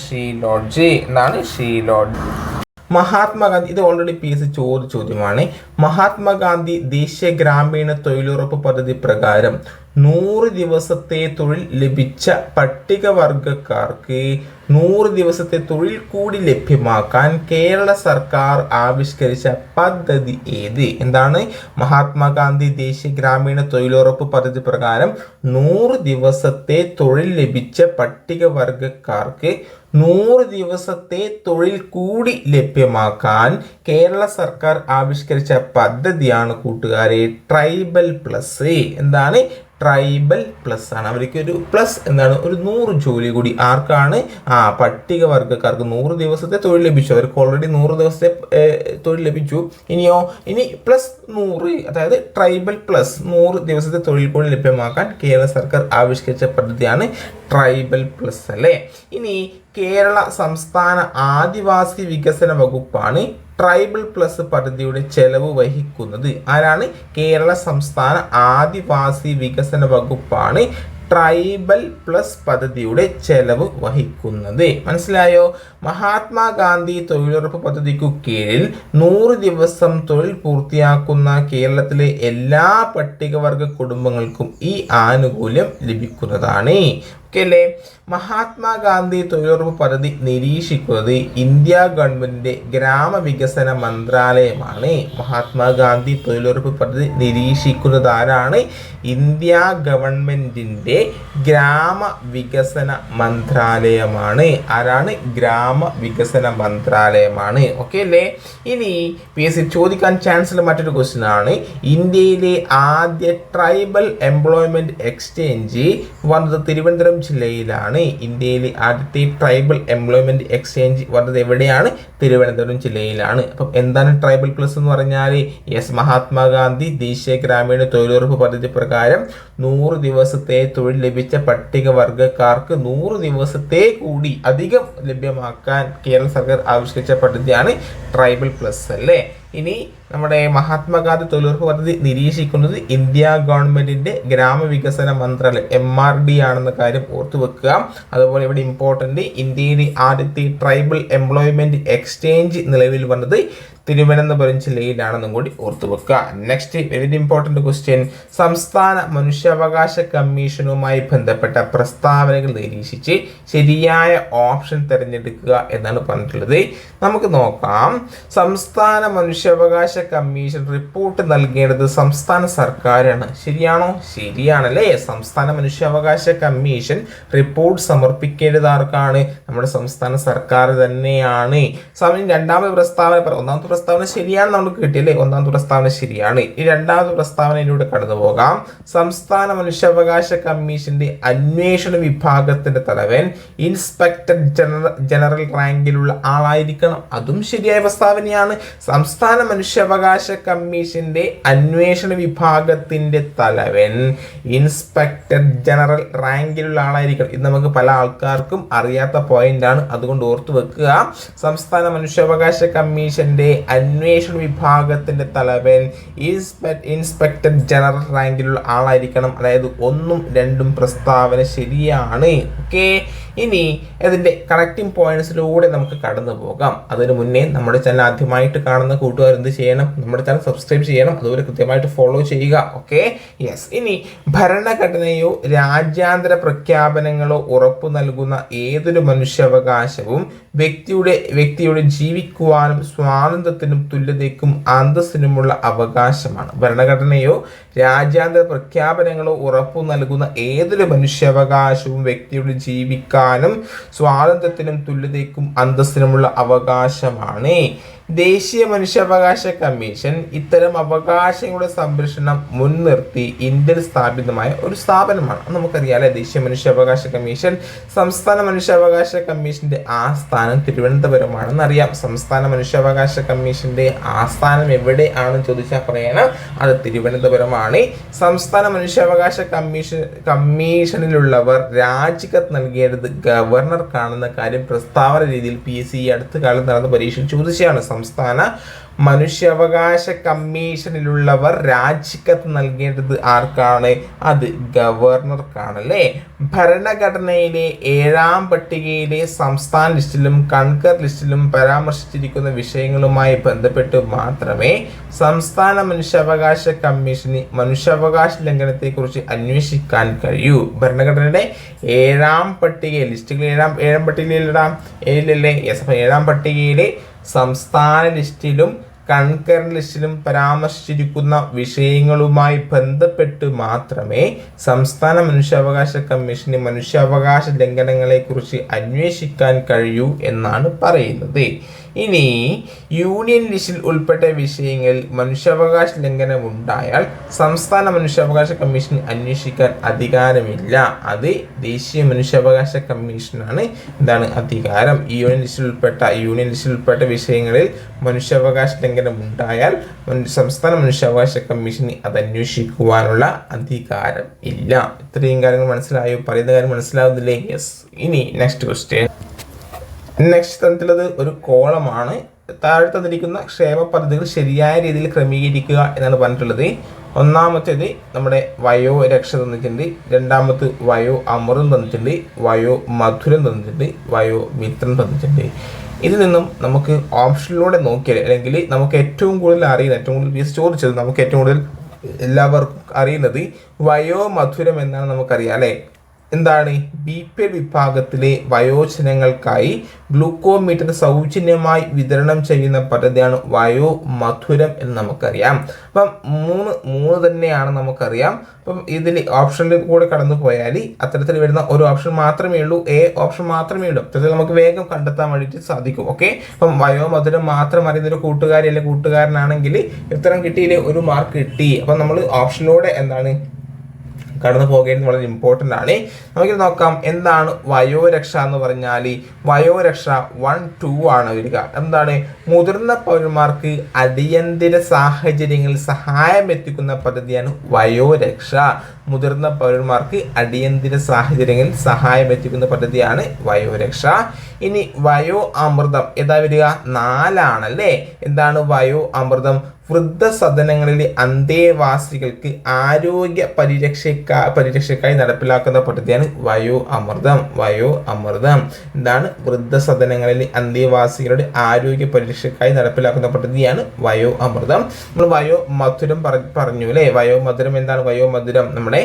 she lodge. She lodge. Mahatma Gandhi, ഇത് ഓൾറെഡി PSC ചോദ്യമാണ്. മഹാത്മാഗാന്ധി ദേശീയ ഗ്രാമീണ തൊഴിലുറപ്പ് പദ്ധതി പ്രകാരം 100 ദിവസത്തെ തൊഴിൽ ലഭിച്ച പട്ടികവർഗക്കാർക്ക് 100 ദിവസത്തെ തൊഴിൽ കൂടി ലഭ്യമാക്കാൻ കേരള സർക്കാർ ആവിഷ്കരിച്ച പദ്ധതി ഏത്? മഹാത്മാഗാന്ധി ദേശീയ ഗ്രാമീണ തൊഴിലുറപ്പ് പദ്ധതി പ്രകാരം 100 ദിവസത്തെ തൊഴിൽ ലഭിച്ച പട്ടികവർഗക്കാർക്ക് 100 ദിവസത്തെ തൊഴിൽ കൂടി ലഭ്യമാക്കാൻ കേരള സർക്കാർ ആവിഷ്കരിച്ച പദ്ധതിയാണ് കൂട്ടുകാരെ ട്രൈബൽ പ്ലസ്. ട്രൈബൽ പ്ലസ് ആണ്. അവർക്ക് ഒരു പ്ലസ് ഒരു 100 ജോലി കൂടി. ആർക്കാണ്? പട്ടികവർഗക്കാർക്ക് 100 ദിവസത്തെ തൊഴിൽ ലഭിച്ചു. അവർക്ക് ഓൾറെഡി 100 ദിവസത്തെ തൊഴിൽ ലഭിച്ചു. ഇനി പ്ലസ് 100, അതായത് ട്രൈബൽ പ്ലസ് 100 ദിവസത്തെ തൊഴിൽ കൂടി ലഭ്യമാക്കാൻ കേരള സർക്കാർ ആവിഷ്കരിച്ച പദ്ധതിയാണ് ട്രൈബൽ പ്ലസ് അല്ലേ. ഇനി കേരള സംസ്ഥാന ആദിവാസി വികസന വകുപ്പാണ് ട്രൈബൽ പ്ലസ് പദ്ധതിയുടെ ചെലവ് വഹിക്കുന്നത്. ആരാണ്? കേരള സംസ്ഥാന ആദിവാസി വികസന വകുപ്പാണ് ട്രൈബൽ പ്ലസ് പദ്ധതിയുടെ ചെലവ് വഹിക്കുന്നത്? മനസ്സിലായോ? മഹാത്മാഗാന്ധി തൊഴിലുറപ്പ് പദ്ധതിക്കു കീഴിൽ 100 ദിവസം തൊഴിൽ പൂർത്തിയാക്കുന്ന കേരളത്തിലെ എല്ലാ പട്ടികവർഗ കുടുംബങ്ങൾക്കും ഈ ആനുകൂല്യം ലഭിക്കുന്നതാണ്. അല്ലേ? മഹാത്മാഗാന്ധി തൊഴിലുറപ്പ് പദ്ധതി നിരീക്ഷിക്കുന്നത് ഇന്ത്യ ഗവൺമെന്റിന്റെ ഗ്രാമവികസന മന്ത്രാലയമാണ്. മഹാത്മാഗാന്ധി തൊഴിലുറപ്പ് പദ്ധതി നിരീക്ഷിക്കുന്നത് ആരാണ്? ഇന്ത്യ ഗവൺമെന്റിന്റെ ഗ്രാമവികസന മന്ത്രാലയമാണ്. ആരാണ്? ഗ്രാമവികസന മന്ത്രാലയമാണ്. ഓക്കെ അല്ലേ? ഇനി PSC ചോദിക്കാൻ ചാൻസ് ഉള്ള മറ്റൊരു ക്വസ്റ്റ്യൻ ആണ്, ഇന്ത്യയിലെ ആദ്യ ട്രൈബൽ എംപ്ലോയ്മെന്റ് എക്സ്ചേഞ്ച് വന്നത് തിരുവനന്തപുരം ജില്ലയിലാണ്. ഇന്ത്യയിലെ ആദ്യത്തെ ട്രൈബൽ എംപ്ലോയ്മെന്റ് എക്സ്ചേഞ്ച് വന്നത് എവിടെയാണ്? തിരുവനന്തപുരം ജില്ലയിലാണ്. അപ്പം എന്താണ് ട്രൈബൽ പ്ലസ് എന്ന് പറഞ്ഞാൽ? മഹാത്മാഗാന്ധി ദേശീയ ഗ്രാമീണ തൊഴിലുറപ്പ് പദ്ധതി പ്രകാരം 100 ദിവസത്തെ തൊഴിൽ ലഭിച്ച പട്ടികവർഗക്കാർക്ക് 100 ദിവസത്തെ കൂടി അധികം ലഭ്യമാക്കാൻ കേരള സർക്കാർ ആവിഷ്കരിച്ച പദ്ധതിയാണ് ട്രൈബൽ പ്ലസ് അല്ലേ? ഇനി നമ്മുടെ മഹാത്മാഗാന്ധി തൊഴിലുറപ്പ് പദ്ധതി നിരീക്ഷിക്കുന്നത് ഇന്ത്യ ഗവൺമെന്റിന്റെ ഗ്രാമവികസന മന്ത്രാലയം MRD ആണെന്ന കാര്യം ഓർത്തു വെക്കുക. അതുപോലെ ഇവിടെ ഇമ്പോർട്ടന്റ്, ഇന്ത്യയിലെ ആദ്യത്തെ ട്രൈബൽ എംപ്ലോയ്മെന്റ് എക്സ്ചേഞ്ച് നിലവിൽ വന്നത് തിരുവനന്തപുരം ജില്ലയിലാണെന്നും കൂടി ഓർത്തു വെക്കുക. നെക്സ്റ്റ് വെരി ഇമ്പോർട്ടന്റ് ക്വസ്റ്റ്യൻ, സംസ്ഥാന മനുഷ്യാവകാശ കമ്മീഷനുമായി ബന്ധപ്പെട്ട പ്രസ്താവനകൾ നിരീക്ഷിച്ച് ശരിയായ ഓപ്ഷൻ തിരഞ്ഞെടുക്കുക എന്നാണ് പറഞ്ഞിട്ടുള്ളത്. നമുക്ക് നോക്കാം. സംസ്ഥാന മനുഷ്യാവകാശ കമ്മീഷൻ റിപ്പോർട്ട് നൽകേണ്ടത് സംസ്ഥാന സർക്കാരാണ്. ശരിയാണോ? ശരിയാണല്ലേ. സംസ്ഥാന മനുഷ്യാവകാശ കമ്മീഷൻ റിപ്പോർട്ട് സമർപ്പിക്കേണ്ടത് ആർക്കാണ്? നമ്മുടെ സംസ്ഥാന സർക്കാർ തന്നെയാണ്. രണ്ടാമത്തെ പ്രസ്താവന, ഒന്നാമത്തെ പ്രസ്താവന ശരിയാണ്, നമുക്ക് കിട്ടിയല്ലേ? ഒന്നാമത്തെ പ്രസ്താവന ശരിയാണ്. ഈ രണ്ടാമത്തെ പ്രസ്താവനയിലൂടെ കടന്നു പോകാം. സംസ്ഥാന മനുഷ്യാവകാശ കമ്മീഷന്റെ അന്വേഷണ വിഭാഗത്തിന്റെ തലവൻ ഇൻസ്പെക്ടർ ജനറൽ റാങ്കിലുള്ള ആളായിരിക്കണം. അതും ശരിയായ പ്രസ്താവനയാണ്. സംസ്ഥാന മനുഷ്യാവകാശ കമ്മീഷന്റെ അന്വേഷണ വിഭാഗത്തിന്റെ തലവൻ ഇൻസ്പെക്ടർ ജനറൽ റാങ്കിലുള്ള ആളായിരിക്കണം. ഇത് നമുക്ക് പല ആൾക്കാർക്കും അറിയാത്ത പോയിന്റ് ആണ്, അതുകൊണ്ട് ഓർത്തു വെക്കുക. സംസ്ഥാന മനുഷ്യാവകാശ കമ്മീഷന്റെ അന്വേഷണ വിഭാഗത്തിന്റെ തലവൻ ഇൻസ്പെക്ടർ ജനറൽ റാങ്കിലുള്ള ആളായിരിക്കണം. അതായത് 1ഉം 2ഉം പ്രസ്താവന ശരിയാണ്. ഓക്കെ, ഇനി അതിന്റെ കണക്റ്റിംഗ് പോയിന്റ്സിലൂടെ നമുക്ക് കടന്നു പോകാം. അതിനു മുന്നേ നമ്മുടെ ചാനൽ ആദ്യമായിട്ട് കാണുന്ന കൂട്ടുകാർ എന്ത് ചെയ്യണം? നമ്മുടെ ചാനൽ സബ്സ്ക്രൈബ് ചെയ്യണം, അതുപോലെ കൃത്യമായിട്ട് ഫോളോ ചെയ്യുക. Okay, yes. ഇനി ഭരണഘടനയോ രാജ്യാന്തര പ്രഖ്യാപനങ്ങളോ ഉറപ്പു നൽകുന്ന ഏതൊരു മനുഷ്യാവകാശവും വ്യക്തിയുടെ ജീവിക്കുവാനും സ്വാതന്ത്ര്യത്തിനും തുല്യതയ്ക്കും അന്തസ്സിനുമുള്ള അവകാശമാണ്. ഭരണഘടനയോ രാജ്യാന്തര പ്രഖ്യാപനങ്ങളോ ഉറപ്പു നൽകുന്ന ഏതൊരു മനുഷ്യാവകാശവും വ്യക്തിയുടെ ജീവിക്കാനും സ്വാതന്ത്ര്യത്തിനും തുല്യതയ്ക്കും അന്തസ്സിനുമുള്ള അവകാശമാണ്. ദേശീയ മനുഷ്യാവകാശ കമ്മീഷൻ ഇത്തരം അവകാശങ്ങളുടെ സംരക്ഷണം മുൻനിർത്തി ഇന്ത്യയിൽ സ്ഥാപിതമായ ഒരു സ്ഥാപനമാണ്. നമുക്കറിയാലേ, ദേശീയ മനുഷ്യാവകാശ കമ്മീഷൻ. സംസ്ഥാന മനുഷ്യാവകാശ കമ്മീഷന്റെ ആസ്ഥാനം തിരുവനന്തപുരമാണെന്ന് അറിയാം. സംസ്ഥാന മനുഷ്യാവകാശ കമ്മീഷന്റെ ആസ്ഥാനം എവിടെ ആണെന്ന് ചോദിച്ചാൽ പറയണം, അത് തിരുവനന്തപുരമാണ്. സംസ്ഥാന മനുഷ്യാവകാശ കമ്മീഷനിലുള്ളവർ രാജിക്കത്ത് നൽകേണ്ടത് ഗവർണർക്കാണെന്ന കാര്യം പ്രസ്താവന രീതിയിൽ PSC അടുത്ത കാലത്ത് നടന്ന പരീക്ഷയിൽ ചോദിച്ചാണ്. സംസ്ഥാന മനുഷ്യാവകാശ കമ്മീഷനിലുള്ളവർ രാജിക്കത്ത് നൽകേണ്ടത് ആർക്കാണ്? അത് ഗവർണർക്കാണ് അല്ലേ? ഭരണഘടനയിലെ 7ാം പട്ടികയിലെ സംസ്ഥാന ലിസ്റ്റിലും കൺകർ ലിസ്റ്റിലും പരാമർശിച്ചിരിക്കുന്ന വിഷയങ്ങളുമായി ബന്ധപ്പെട്ട് മാത്രമേ സംസ്ഥാന മനുഷ്യാവകാശ കമ്മീഷന് മനുഷ്യാവകാശ ലംഘനത്തെക്കുറിച്ച് അന്വേഷിക്കാൻ കഴിയൂ. ഭരണഘടനയുടെ 7ാം പട്ടികയിൽ, ലിസ്റ്റുകൾ 7ാം പട്ടികയിലിടാം, 7ല്ലേ? യെസ്. അപ്പം 7ാം പട്ടികയിലെ സംസ്ഥാന ലിസ്റ്റിലും കൺകർ ലിസ്റ്റിലും പരാമർശിച്ചിരിക്കുന്ന വിഷയങ്ങളുമായി ബന്ധപ്പെട്ട് മാത്രമേ സംസ്ഥാന മനുഷ്യാവകാശ കമ്മീഷന് മനുഷ്യാവകാശ ലംഘനങ്ങളെക്കുറിച്ച് അന്വേഷിക്കാൻ കഴിയൂ എന്നാണ് പറയുന്നത്. ഇനി യൂണിയൻ ലിസ്റ്റിൽ ഉൾപ്പെട്ട വിഷയങ്ങളിൽ മനുഷ്യാവകാശ ലംഘനം ഉണ്ടായാൽ സംസ്ഥാന മനുഷ്യാവകാശ കമ്മീഷൻ അന്വേഷിക്കാൻ അധികാരമില്ല. അത് ദേശീയ മനുഷ്യാവകാശ കമ്മീഷനാണ് എന്താണ് അധികാരം. ഈ യൂണിയൻ ലിസ്റ്റിൽ ഉൾപ്പെട്ട വിഷയങ്ങളിൽ മനുഷ്യാവകാശ ലംഘനം ഉണ്ടായാൽ സംസ്ഥാന മനുഷ്യാവകാശ കമ്മീഷന് അത് അന്വേഷിക്കുവാനുള്ള അധികാരം ഇല്ല. ഇത്രയും കാര്യങ്ങൾ മനസ്സിലായോ? പറയുന്ന കാര്യം മനസ്സിലാവുന്നില്ലേ? യെസ്. ഇനി നെക്സ്റ്റ് ക്വസ്റ്റ്യൻ. നെക്സ്റ്റ് തന്നിട്ടുള്ളത് ഒരു കോളമാണ്. താഴെ തന്നിരിക്കുന്ന ക്ഷേമ പദ്ധതികൾ ശരിയായ രീതിയിൽ ക്രമീകരിക്കുക എന്നാണ് പറഞ്ഞിട്ടുള്ളത്. ഒന്നാമത്തേത് നമ്മുടെ വയോരക്ഷ തന്നിട്ടുണ്ട്, രണ്ടാമത് വയോ അമൃതം തന്നിട്ടുണ്ട്, വയോ മധുരം തന്നിട്ടുണ്ട്, വയോ മിത്രം തന്നിട്ടുണ്ട്. ഇതിൽ നിന്നും നമുക്ക് ഓപ്ഷനിലൂടെ നോക്കിയാൽ, അല്ലെങ്കിൽ നമുക്ക് ഏറ്റവും കൂടുതൽ അറിയുന്ന, ഏറ്റവും കൂടുതൽ ചോദിച്ചത് നമുക്ക് ഏറ്റവും കൂടുതൽ എല്ലാവർക്കും അറിയുന്നത് വയോ മധുരം എന്നാണ് നമുക്കറിയാം അല്ലേ. എന്താണ്? BPL വിഭാഗത്തിലെ വയോജനങ്ങൾക്കായി ഗ്ലൂക്കോമീറ്റർ സൗജന്യമായി വിതരണം ചെയ്യുന്ന പദ്ധതിയാണ് വയോ മധുരം എന്ന് നമുക്കറിയാം. അപ്പം മൂന്ന് തന്നെയാണ് നമുക്കറിയാം. അപ്പം ഇതിൽ ഓപ്ഷനിൽ കൂടെ കടന്നു പോയാൽ അത്തരത്തിൽ വരുന്ന ഒരു ഓപ്ഷൻ മാത്രമേ ഉള്ളൂ, ഓപ്ഷൻ മാത്രമേ ഉള്ളൂ. അത്തരത്തിൽ നമുക്ക് വേഗം കണ്ടെത്താൻ വേണ്ടിയിട്ട് സാധിക്കും. ഓക്കെ, അപ്പം വയോ മധുരം മാത്രം അറിയുന്നൊരു കൂട്ടുകാരി അല്ലെങ്കിൽ കൂട്ടുകാരനാണെങ്കിൽ ഉത്തരം കിട്ടിയില്ലേ, ഒരു മാർക്ക് കിട്ടി. അപ്പം നമ്മൾ ഓപ്ഷനിലൂടെ എന്താണ് കടന്നു പോകേണ്ടത് വളരെ ഇമ്പോർട്ടൻ്റ് ആണ്. നമുക്കിത് നോക്കാം. എന്താണ് വയോരക്ഷ എന്ന് പറഞ്ഞാൽ? വയോരക്ഷ 1, 2 ആണ് വരിക. എന്താണ്? മുതിർന്ന പൗരന്മാർക്ക് അടിയന്തര സാഹചര്യങ്ങളിൽ സഹായം എത്തിക്കുന്ന പദ്ധതിയാണ് വയോരക്ഷ. മുതിർന്ന പൗരന്മാർക്ക് അടിയന്തര സാഹചര്യങ്ങളിൽ സഹായം എത്തിക്കുന്ന പദ്ധതിയാണ് വയോരക്ഷ. ഇനി വയോ അമൃതം ഏതാ വരിക? 4 ആണല്ലേ. എന്താണ് വയോ അമൃതം? വൃദ്ധസദനങ്ങളിലെ അന്തേവാസികൾക്ക് ആരോഗ്യ പരിരക്ഷയ്ക്കായി നടപ്പിലാക്കുന്ന പദ്ധതിയാണ് വയോ അമൃതം. വയോ അമൃതം എന്താണ്? വൃദ്ധസദനങ്ങളിലെ അന്തേവാസികളുടെ ആരോഗ്യ പരിരക്ഷയ്ക്കായി നടപ്പിലാക്കുന്ന പദ്ധതിയാണ് വയോ അമൃതം. നമ്മൾ വയോ മധുരം പറഞ്ഞു അല്ലേ. വയോ മധുരം എന്താണ്? വയോ മധുരം നമ്മുടെ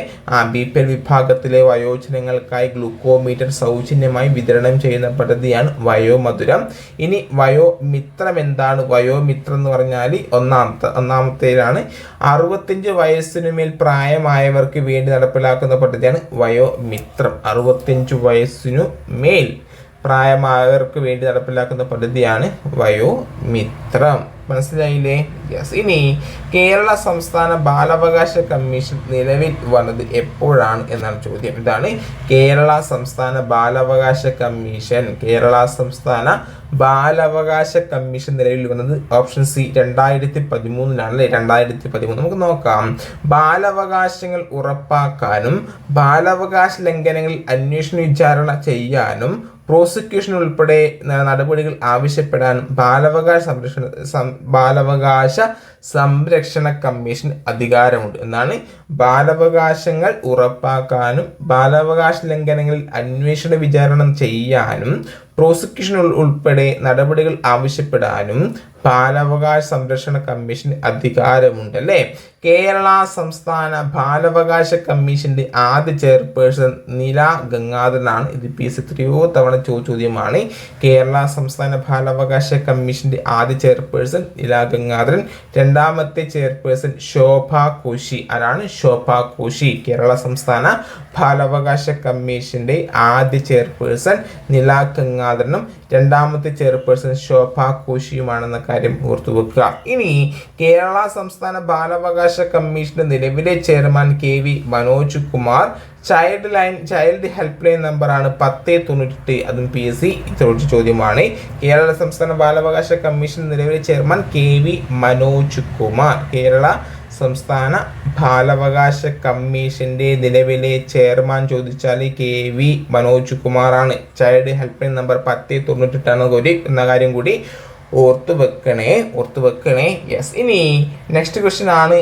BPL വിഭാഗത്തിലെ വയോജനങ്ങൾക്കായി ഗ്ലൂക്കോമീറ്റർ സൗജന്യമായി വിതരണം ചെയ്യുന്ന പദ്ധതിയാണ് വയോ മധുരം. ഇനി വയോ മിത്രം എന്താണ്? വയോ മിത്രം എന്ന് പറഞ്ഞാൽ ഒന്നാമത്തേതാണ് 65 വയസ്സിനുമേൽ പ്രായമായവർക്ക് വേണ്ടി നടപ്പിലാക്കുന്ന പദ്ധതിയാണ് വയോ മിത്രം. 65 വയസ്സിനു മേൽ പ്രായമായവർക്ക് വേണ്ടി നടപ്പിലാക്കുന്ന പദ്ധതിയാണ് വയോ മിത്രം. മനസ്സിലായില്ലേ? യെസ്. ഇനി കേരള സംസ്ഥാന ബാലാവകാശ കമ്മീഷൻ നിലവിൽ വന്നത് എപ്പോഴാണ് എന്നാണ് ചോദ്യം. ഇതാണ് കേരള സംസ്ഥാന ബാലാവകാശ കമ്മീഷൻ. കേരള സംസ്ഥാന ബാലാവകാശ കമ്മീഷൻ നിലവിൽ വന്നത് ഓപ്ഷൻ സി 2013 അല്ലേ. 2013. നമുക്ക് നോക്കാം. ബാലാവകാശങ്ങൾ ഉറപ്പാക്കാനും ബാലാവകാശ ലംഘനങ്ങളിൽ അന്വേഷണ വിചാരണ ചെയ്യാനും പ്രോസിക്യൂഷൻ ഉൾപ്പെടെ നടപടികൾ ആവശ്യപ്പെടാനും ബാലാവകാശ സംരക്ഷണ കമ്മീഷൻ അധികാരമുണ്ട്. എന്നാണ്? ബാലാവകാശങ്ങൾ ഉറപ്പാക്കാനും ബാലാവകാശ ലംഘനങ്ങളിൽ അന്വേഷണ വിചാരണ ചെയ്യാനും പ്രോസിക്യൂഷൻ ഉൾപ്പെടെ നടപടികൾ ആവശ്യപ്പെടാനും ബാലാവകാശ സംരക്ഷണ കമ്മീഷൻ അധികാരമുണ്ട് അല്ലേ. കേരള സംസ്ഥാന ബാലാവകാശ കമ്മീഷന്റെ ആദ്യ ചെയർപേഴ്സൺ നില ഗംഗാധരനാണ്. ഇത് PSC എത്രയോ തവണ ചോദ്യമാണ്. കേരള സംസ്ഥാന ബാലാവകാശ കമ്മീഷന്റെ ആദ്യ ചെയർപേഴ്സൺ നില ഗംഗാധരൻ. രണ്ടാമത്തെ ചെയർപേഴ്സൺ ശോഭ കോശി. ആരാണ്? ശോഭ കോശി. കേരള സംസ്ഥാന ബാലാവകാശ കമ്മീഷന്റെ ആദ്യ ചെയർപേഴ്സൺ നില ഗംഗാധരനും രണ്ടാമത്തെ ചെയർപേഴ്സൺ ശോഭ കോശിയുമാണെന്ന കാര്യം ഓർത്തുവെക്കുക. ഇനി കേരള സംസ്ഥാന ബാലാവകാശ കമ്മീഷന്റെ നിലവിലെ chairman KV Manoj Kumar. Child help line നമ്പറാണ് 1098. അതും PSC ചോദ്യമാണ്. കേരള സംസ്ഥാന ബാലാവകാശ കമ്മീഷൻ നിലവിലെ ചെയർമാൻ KV മനോജ് കുമാർ. കേരള സംസ്ഥാന ബാലാവകാശ കമ്മീഷന്റെ നിലവിലെ ചെയർമാൻ ചോദിച്ചാൽ KV മനോജ് കുമാറാണ്. ചൈൽഡ് ഹെൽപ്പ് ലൈൻ നമ്പർ 1098 എന്ന കാര്യം കൂടി ഓർത്തു വെക്കണേ. യെസ്. ഇനി നെക്സ്റ്റ് ക്വസ്റ്റ്യൻ ആണ്.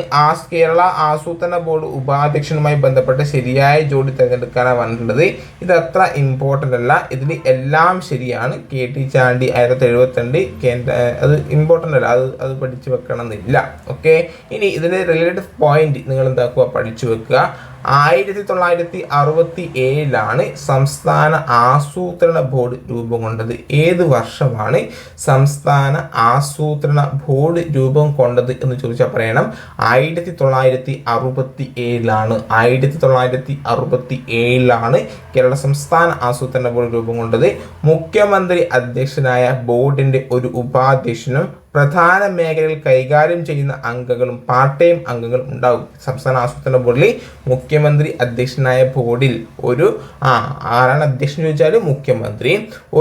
കേരള ആസൂത്രണ ബോർഡ് ഉപാധ്യക്ഷനുമായി ബന്ധപ്പെട്ട ശരിയായ ജോഡി തിരഞ്ഞെടുക്കാനാണ് വന്നിട്ടുള്ളത്. ഇത് അത്ര ഇമ്പോർട്ടൻ്റ് അല്ല. ഇതിൽ എല്ലാം ശരിയാണ്. KT ചാണ്ടി 1972 അത് ഇമ്പോർട്ടൻ്റ് അല്ല. അത് പഠിച്ചു വെക്കണം എന്നില്ല. ഓക്കെ. ഇനി ഇതിൻ്റെ റിലേറ്റഡ് പോയിന്റ് നിങ്ങൾ എന്താക്കുക? പഠിച്ചു വെക്കുക. 1967 സംസ്ഥാന ആസൂത്രണ ബോർഡ് രൂപം കൊണ്ടത്. ഏത് വർഷമാണ് സംസ്ഥാന ആസൂത്രണ ബോർഡ് രൂപം കൊണ്ടത് എന്ന് ചോദിച്ചാൽ പറയണം 1967. 1967 കേരള സംസ്ഥാന ആസൂത്രണ ബോർഡ് രൂപം കൊണ്ടത്. മുഖ്യമന്ത്രി അധ്യക്ഷനായ ബോർഡിന്റെ ഒരു ഉപാധ്യക്ഷനും പ്രധാന മേഖലകൾ കൈകാര്യം ചെയ്യുന്ന അംഗങ്ങളും പാർട്ട് ടൈം അംഗങ്ങളും ഉണ്ടാകും. സംസ്ഥാന ആസൂത്രണ ബോർഡിൽ മുഖ്യമന്ത്രി അധ്യക്ഷനായ ബോർഡിൽ ആരാണ് അധ്യക്ഷൻ ചോദിച്ചാൽ മുഖ്യമന്ത്രി,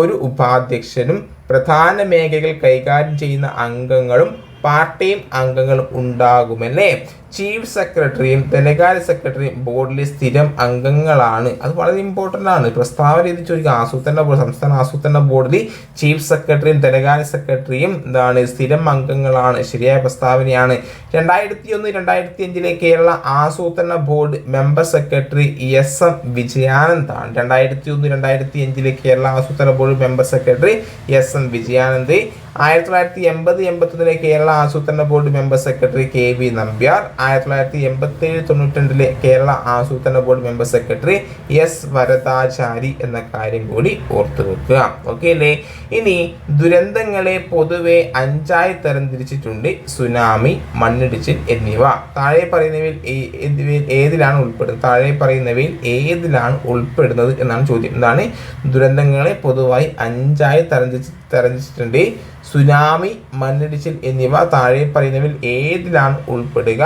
ഒരു ഉപാധ്യക്ഷനും പ്രധാന മേഖലകൾ കൈകാര്യം ചെയ്യുന്ന അംഗങ്ങളും പാർട്ട് ടൈം അംഗങ്ങളും ഉണ്ടാകുമല്ലേ. ചീഫ് സെക്രട്ടറിയും ധനകാര്യ സെക്രട്ടറിയും ബോർഡിലെ സ്ഥിരം അംഗങ്ങളാണ്. അത് വളരെ ഇമ്പോർട്ടൻ്റ് ആണ്. പ്രസ്താവന രീതി ചോദിക്കുക. ആസൂത്രണ ബോർഡ്, സംസ്ഥാന ആസൂത്രണ ബോർഡിൽ ചീഫ് സെക്രട്ടറിയും ധനകാര്യ സെക്രട്ടറിയും എന്താണ് സ്ഥിരം അംഗങ്ങളാണ്. ശരിയായ പ്രസ്താവനയാണ്. 2001-2005 കേരള ആസൂത്രണ ബോർഡ് മെമ്പർ സെക്രട്ടറി SM വിജയാനന്ദാണ്. 2001-2005 കേരള ആസൂത്രണ board member secretary SM Vijayanand. 1980-81 Kerala ആസൂത്രണ board member secretary KB Nambiar. 1987-92 Kerala ആസൂത്രണ board member secretary S Varadachari എന്ന കാര്യം കൂടി ഓർത്തു വെക്കുക. ഓക്കെ അല്ലേ? ഇനി ദുരന്തങ്ങളെ പൊതുവെ 5ആയി തരംതിരിച്ചിട്ടുണ്ട്. സുനാമി, മണ്ണിടിച്ചിൽ എന്നിവ. താഴെ പറയുന്നവയിൽ ഏതിലാണ് ഉൾപ്പെടുന്നത് എന്നാണ് ചോദ്യം. എന്താണ്? ദുരന്തങ്ങളെ പൊതുവായി 5ആയി തരംതിരിച്ചിട്ടുണ്ട്. സുനാമി, മണ്ണിടിച്ചിൽ എന്നിവ താഴെ പറയുന്നവയിൽ ഏതിലാണ് ഉൾപ്പെടുക?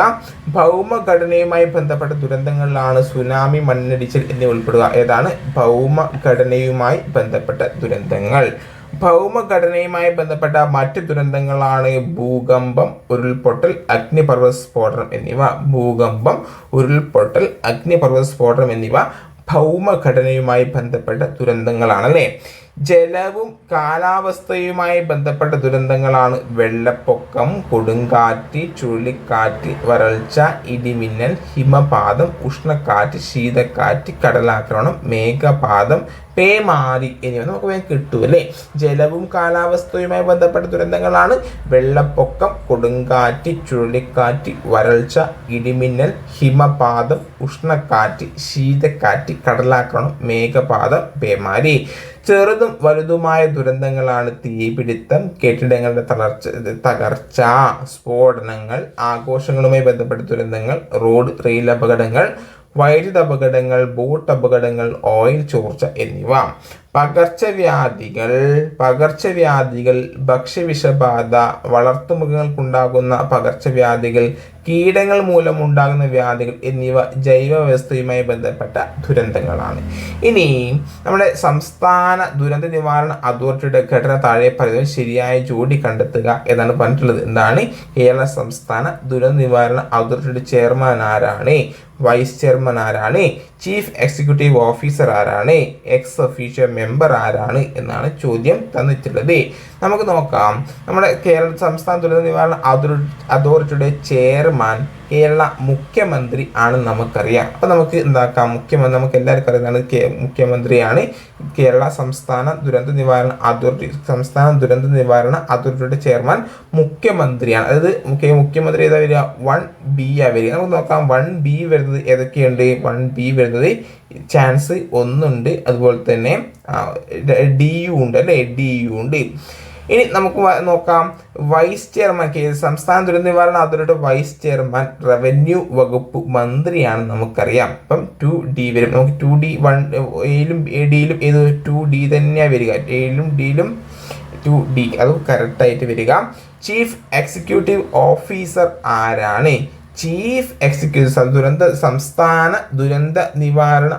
ഭൗമഘടനയുമായി ബന്ധപ്പെട്ട ദുരന്തങ്ങളിലാണ് സുനാമി, മണ്ണിടിച്ചിൽ എന്നിവ ഉൾപ്പെടുക. ഏതാണ്? ഭൗമഘടനയുമായി ബന്ധപ്പെട്ട ദുരന്തങ്ങൾ. ഭൗമഘടനയുമായി ബന്ധപ്പെട്ട മറ്റ് ദുരന്തങ്ങളാണ് ഭൂകമ്പം, ഉരുൾപൊട്ടൽ, അഗ്നിപർവ്വത സ്ഫോടനം എന്നിവ. ഭൂകമ്പം, ഉരുൾപൊട്ടൽ, അഗ്നിപർവ്വത സ്ഫോടനം എന്നിവ ഭൗമഘടനയുമായി ബന്ധപ്പെട്ട ദുരന്തങ്ങളാണ് അല്ലേ? ജലവും കാലാവസ്ഥയുമായി ബന്ധപ്പെട്ട ദുരന്തങ്ങളാണ് വെള്ളപ്പൊക്കം, കൊടുങ്കാറ്റ്, ചുഴലിക്കാറ്റ്, വരൾച്ച, ഇടിമിന്നൽ, ഹിമപാതം, ഉഷ്ണക്കാറ്റ്, ശീതക്കാറ്റ്, കടലാക്രമണം, മേഘപാതം, പേമാരി എന്നിവ. നമുക്ക് വേഗം കിട്ടും അല്ലേ? ജലവും കാലാവസ്ഥയുമായി ബന്ധപ്പെട്ട ദുരന്തങ്ങളാണ് വെള്ളപ്പൊക്കം, കൊടുങ്കാറ്റ്, ചുഴലിക്കാറ്റ്, വരൾച്ച, ഇടിമിന്നൽ, ഹിമപാതം, ഉഷ്ണക്കാറ്റ്, ശീതക്കാറ്റ്, കടലാക്രമണം, മേഘപാതം, പേമാരി. ചെറുതും വലുതുമായ ദുരന്തങ്ങളാണ് തീപിടുത്തം, കെട്ടിടങ്ങളുടെ തകർച്ച, സ്ഫോടനങ്ങൾ, ആഘോഷങ്ങളുമായി ബന്ധപ്പെട്ട ദുരന്തങ്ങൾ, റോഡ് റെയിൽ അപകടങ്ങൾ, വൈദ്യുത അപകടങ്ങൾ, ബോട്ട് അപകടങ്ങൾ, ഓയിൽ ചോർച്ച എന്നിവ. പകർച്ചവ്യാധികൾ, ഭക്ഷ്യവിഷബാധ, വളർത്തുമൃഗങ്ങൾക്കുണ്ടാകുന്ന പകർച്ചവ്യാധികൾ, കീടങ്ങൾ മൂലമുണ്ടാകുന്ന വ്യാധികൾ എന്നിവ ജൈവ വ്യവസ്ഥയുമായി ബന്ധപ്പെട്ട ദുരന്തങ്ങളാണ്. ഇനി നമ്മുടെ സംസ്ഥാന ദുരന്ത നിവാരണ അതോറിറ്റിയുടെ ഘടന താഴെ പറയുന്നത് ശരിയായ ജോഡി കണ്ടെത്തുക എന്നാണ് പറഞ്ഞിട്ടുള്ളത്. എന്താണ്? കേരള സംസ്ഥാന ദുരന്ത നിവാരണ അതോറിറ്റിയുടെ ചെയർമാൻ ആരാണ്? വൈസ് ചെയർമാൻ ആരാണ്? ചീഫ് എക്സിക്യൂട്ടീവ് ഓഫീസർ ആരാണ്? എക്സ് ഒഫീഷ്യോ മെമ്പർ ആരാണ് എന്നാണ് ചോദ്യം തന്നിട്ടുള്ളത്. നമുക്ക് നോക്കാം. നമ്മുടെ കേരള സംസ്ഥാന ദുരന്ത നിവാരണ അതോറിറ്റിയുടെ ചെയർമാൻ കേരള മുഖ്യമന്ത്രി ആണെന്ന് നമുക്കറിയാം. അപ്പം നമുക്ക് എന്താക്കാം? നമുക്ക് എല്ലാവർക്കും അറിയുന്നതാണ് മുഖ്യമന്ത്രിയാണ് കേരള സംസ്ഥാന ദുരന്ത നിവാരണ അതോറിറ്റിയുടെ ചെയർമാൻ മുഖ്യമന്ത്രിയാണ്. അതായത് മുഖ്യമന്ത്രി ഏതാ വരിക? 1B വരിക. നമുക്ക് നോക്കാം 1B വരുന്നത് ഏതൊക്കെയുണ്ട്? 1B വരുന്നത് ചാൻസ് 1 ഉണ്ട്. അതുപോലെ തന്നെ DU ഉണ്ട് അല്ലേ? DU ഉണ്ട്. ഇനി നമുക്ക് നോക്കാം വൈസ് ചെയർമാൻ. സംസ്ഥാന ദുരന്ത നിവാരണ അതോറിറ്റിയുടെ വൈസ് ചെയർമാൻ റവന്യൂ വകുപ്പ് മന്ത്രിയാണ് നമുക്കറിയാം. അപ്പം 2D വരും. നമുക്ക് 2D 1Aയിലും Dയിലും ഏത് 2D തന്നെയാണ് വരിക. Aയിലും Dയിലും 2D, അത് കറക്റ്റായിട്ട് വരിക. ചീഫ് എക്സിക്യൂട്ടീവ് ഓഫീസർ ആരാണ്? ചീഫ് എക്സിക്യൂട്ടീവ് സംസ്ഥാന ദുരന്ത നിവാരണ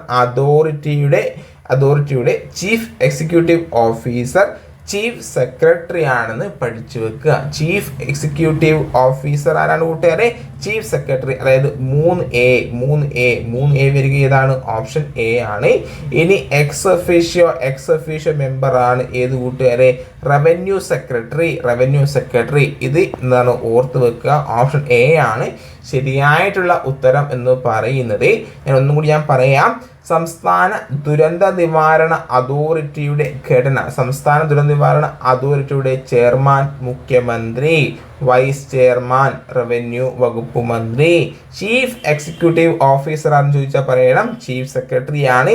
അതോറിറ്റിയുടെ chief executive officer chief secretary ആണെന്ന് പഠിച്ചു വെക്കുക. ചീഫ് എക്സിക്യൂട്ടീവ് ഓഫീസർ ആരാണ് കൂട്ടുകാരെ? Chief secretary. അതായത് 3A വരിക ഏതാണ്? ഓപ്ഷൻ A ആണ്. ഇനി എക്സ് ഒഫീഷ്യോ മെമ്പർ ആണ് ഏത് കൂട്ടുകാരെ? Revenue secretary. ഇത് എന്താണ്? ഓർത്ത് വെക്കുക. ഓപ്ഷൻ A ആണ് ശരിയായിട്ടുള്ള ഉത്തരം എന്ന് പറയുന്നത്. ഒന്നും കൂടി ഞാൻ പറയാം. സംസ്ഥാന ദുരന്ത നിവാരണ അതോറിറ്റിയുടെ ഘടന. സംസ്ഥാന ദുരന്ത നിവാരണ അതോറിറ്റിയുടെ ചെയർമാൻ മുഖ്യമന്ത്രി, വൈസ് ചെയർമാൻ റവന്യൂ വകുപ്പ് മന്ത്രി, ചീഫ് എക്സിക്യൂട്ടീവ് ഓഫീസർ ആണെന്ന് ചോദിച്ചാൽ പറയണം ചീഫ് സെക്രട്ടറി ആണ്.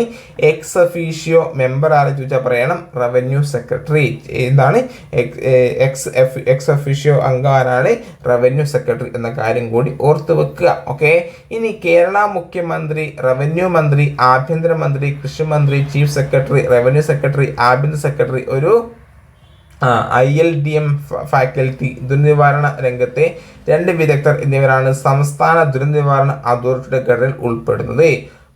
എക്സ് ഒഫീഷ്യോ മെമ്പർ ആണെന്ന് ചോദിച്ചാൽ പറയണം റവന്യൂ സെക്രട്ടറി. എന്താണ്? എക്സ് ഒഫീഷ്യോ അംഗമാണ് റവന്യൂ സെക്രട്ടറി എന്ന കാര്യം കൂടി ഓർത്ത് വെക്കുക. ഓക്കെ. ഇനി കേരള മുഖ്യമന്ത്രി, റവന്യൂ മന്ത്രി, ആഭ്യന്തരമന്ത്രി, കൃഷി മന്ത്രി, ചീഫ് സെക്രട്ടറി, റവന്യൂ സെക്രട്ടറി, ആഭ്യന്തര സെക്രട്ടറി, ഒരു ILDM ഫാക്കൽറ്റി, ദുരന്ത നിവാരണ രംഗത്തെ 2 വിദഗ്ധർ എന്നിവരാണ് സംസ്ഥാന ദുരന്ത നിവാരണ അതോറിറ്റിയുടെ ഘടനയിൽ ഉൾപ്പെടുന്നത്.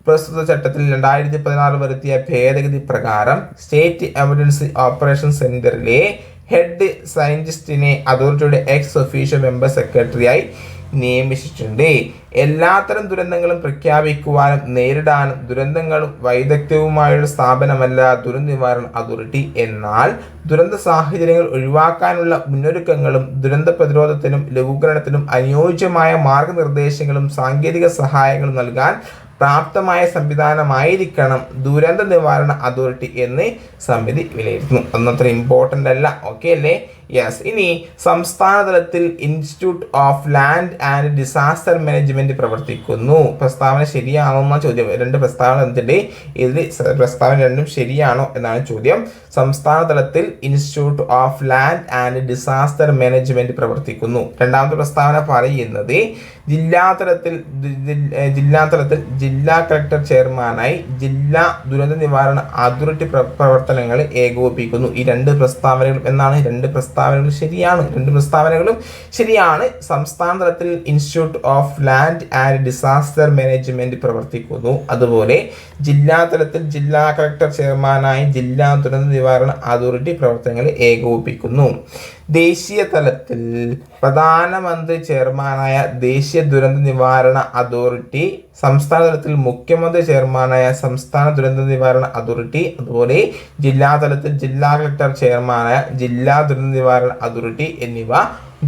പ്രസ്തുത ചട്ടത്തിൽ 2016 വരുത്തിയ ഭേദഗതി പ്രകാരം സ്റ്റേറ്റ് എമർജൻസി ഓപ്പറേഷൻ സെന്ററിലെ ഹെഡ് സയന്റിസ്റ്റിനെ അതോറിറ്റിയുടെ എക്സ് ഒഫീഷ്യോ മെമ്പർ സെക്രട്ടറിയായി നിയമിച്ചിട്ടുണ്ട്. എല്ലാത്തരം ദുരന്തങ്ങളും പ്രഖ്യാപിക്കുവാനും നേരിടാനും ദുരന്തങ്ങളും വൈദഗ്ധ്യവുമായുള്ള സ്ഥാപനമല്ല ദുരന്ത നിവാരണ അതോറിറ്റി. എന്നാൽ ദുരന്ത സാഹചര്യങ്ങൾ ഒഴിവാക്കാനുള്ള മുന്നൊരുക്കങ്ങളും ദുരന്ത പ്രതിരോധത്തിനും ലഘൂകരണത്തിനും അനുയോജ്യമായ മാർഗനിർദ്ദേശങ്ങളും സാങ്കേതിക സഹായങ്ങളും നൽകാൻ പ്രാപ്തമായ സംവിധാനമായിരിക്കണം ദുരന്ത നിവാരണ അതോറിറ്റി എന്ന് സമിതി വിലയിരുത്തുന്നു. അന്നത്ര ഇമ്പോർട്ടൻ്റ് അല്ല. ഓക്കെ അല്ലേ? യെസ്. ഇനി സംസ്ഥാന തലത്തിൽ institute of land and disaster management പ്രവർത്തിക്കുന്നു. പ്രസ്താവന ശരിയാണോ എന്നാണ് ചോദ്യം. രണ്ട് പ്രസ്താവന തന്നിട്ടുണ്ട്. ഇതിൽ പ്രസ്താവന രണ്ടും ശരിയാണോ എന്നാണ് ചോദ്യം. സംസ്ഥാന തലത്തിൽ institute of land and disaster management പ്രവർത്തിക്കുന്നു. രണ്ടാമത്തെ പ്രസ്താവന പറയുന്നത് ജില്ലാതലത്തിൽ ജില്ലാ കളക്ടർ ചെയർമാനായി ജില്ലാ ദുരന്ത നിവാരണ അതോറിറ്റി പ്രവർത്തനങ്ങൾ ഏകോപിപ്പിക്കുന്നു. ഈ രണ്ട് പ്രസ്താവനകളും എന്നാണ്? രണ്ട് പ്രസ്താവനകളും ശരിയാണ്. സംസ്ഥാന തലത്തിൽ institute of land and disaster management പ്രവർത്തിക്കുന്നു. അതുപോലെ ജില്ലാ തലത്തിൽ ജില്ലാ കളക്ടർ ചെയർമാനായി ജില്ലാ ദുരന്ത നിവാരണ അതോറിറ്റി പ്രവർത്തനങ്ങൾ ഏകോപിപ്പിക്കുന്നു. ദേശീയ തലത്തിൽ പ്രധാനമന്ത്രി ചെയർമാനായ ദേശീയ ദുരന്ത നിവാരണ അതോറിറ്റി, സംസ്ഥാന തലത്തിൽ മുഖ്യമന്ത്രി ചെയർമാനായ സംസ്ഥാന ദുരന്ത നിവാരണ അതോറിറ്റി, അതുപോലെ ജില്ലാ തലത്തിൽ ജില്ലാ കളക്ടർ ചെയർമാനായ ജില്ലാ ദുരന്ത നിവാരണ അതോറിറ്റി എന്നിവ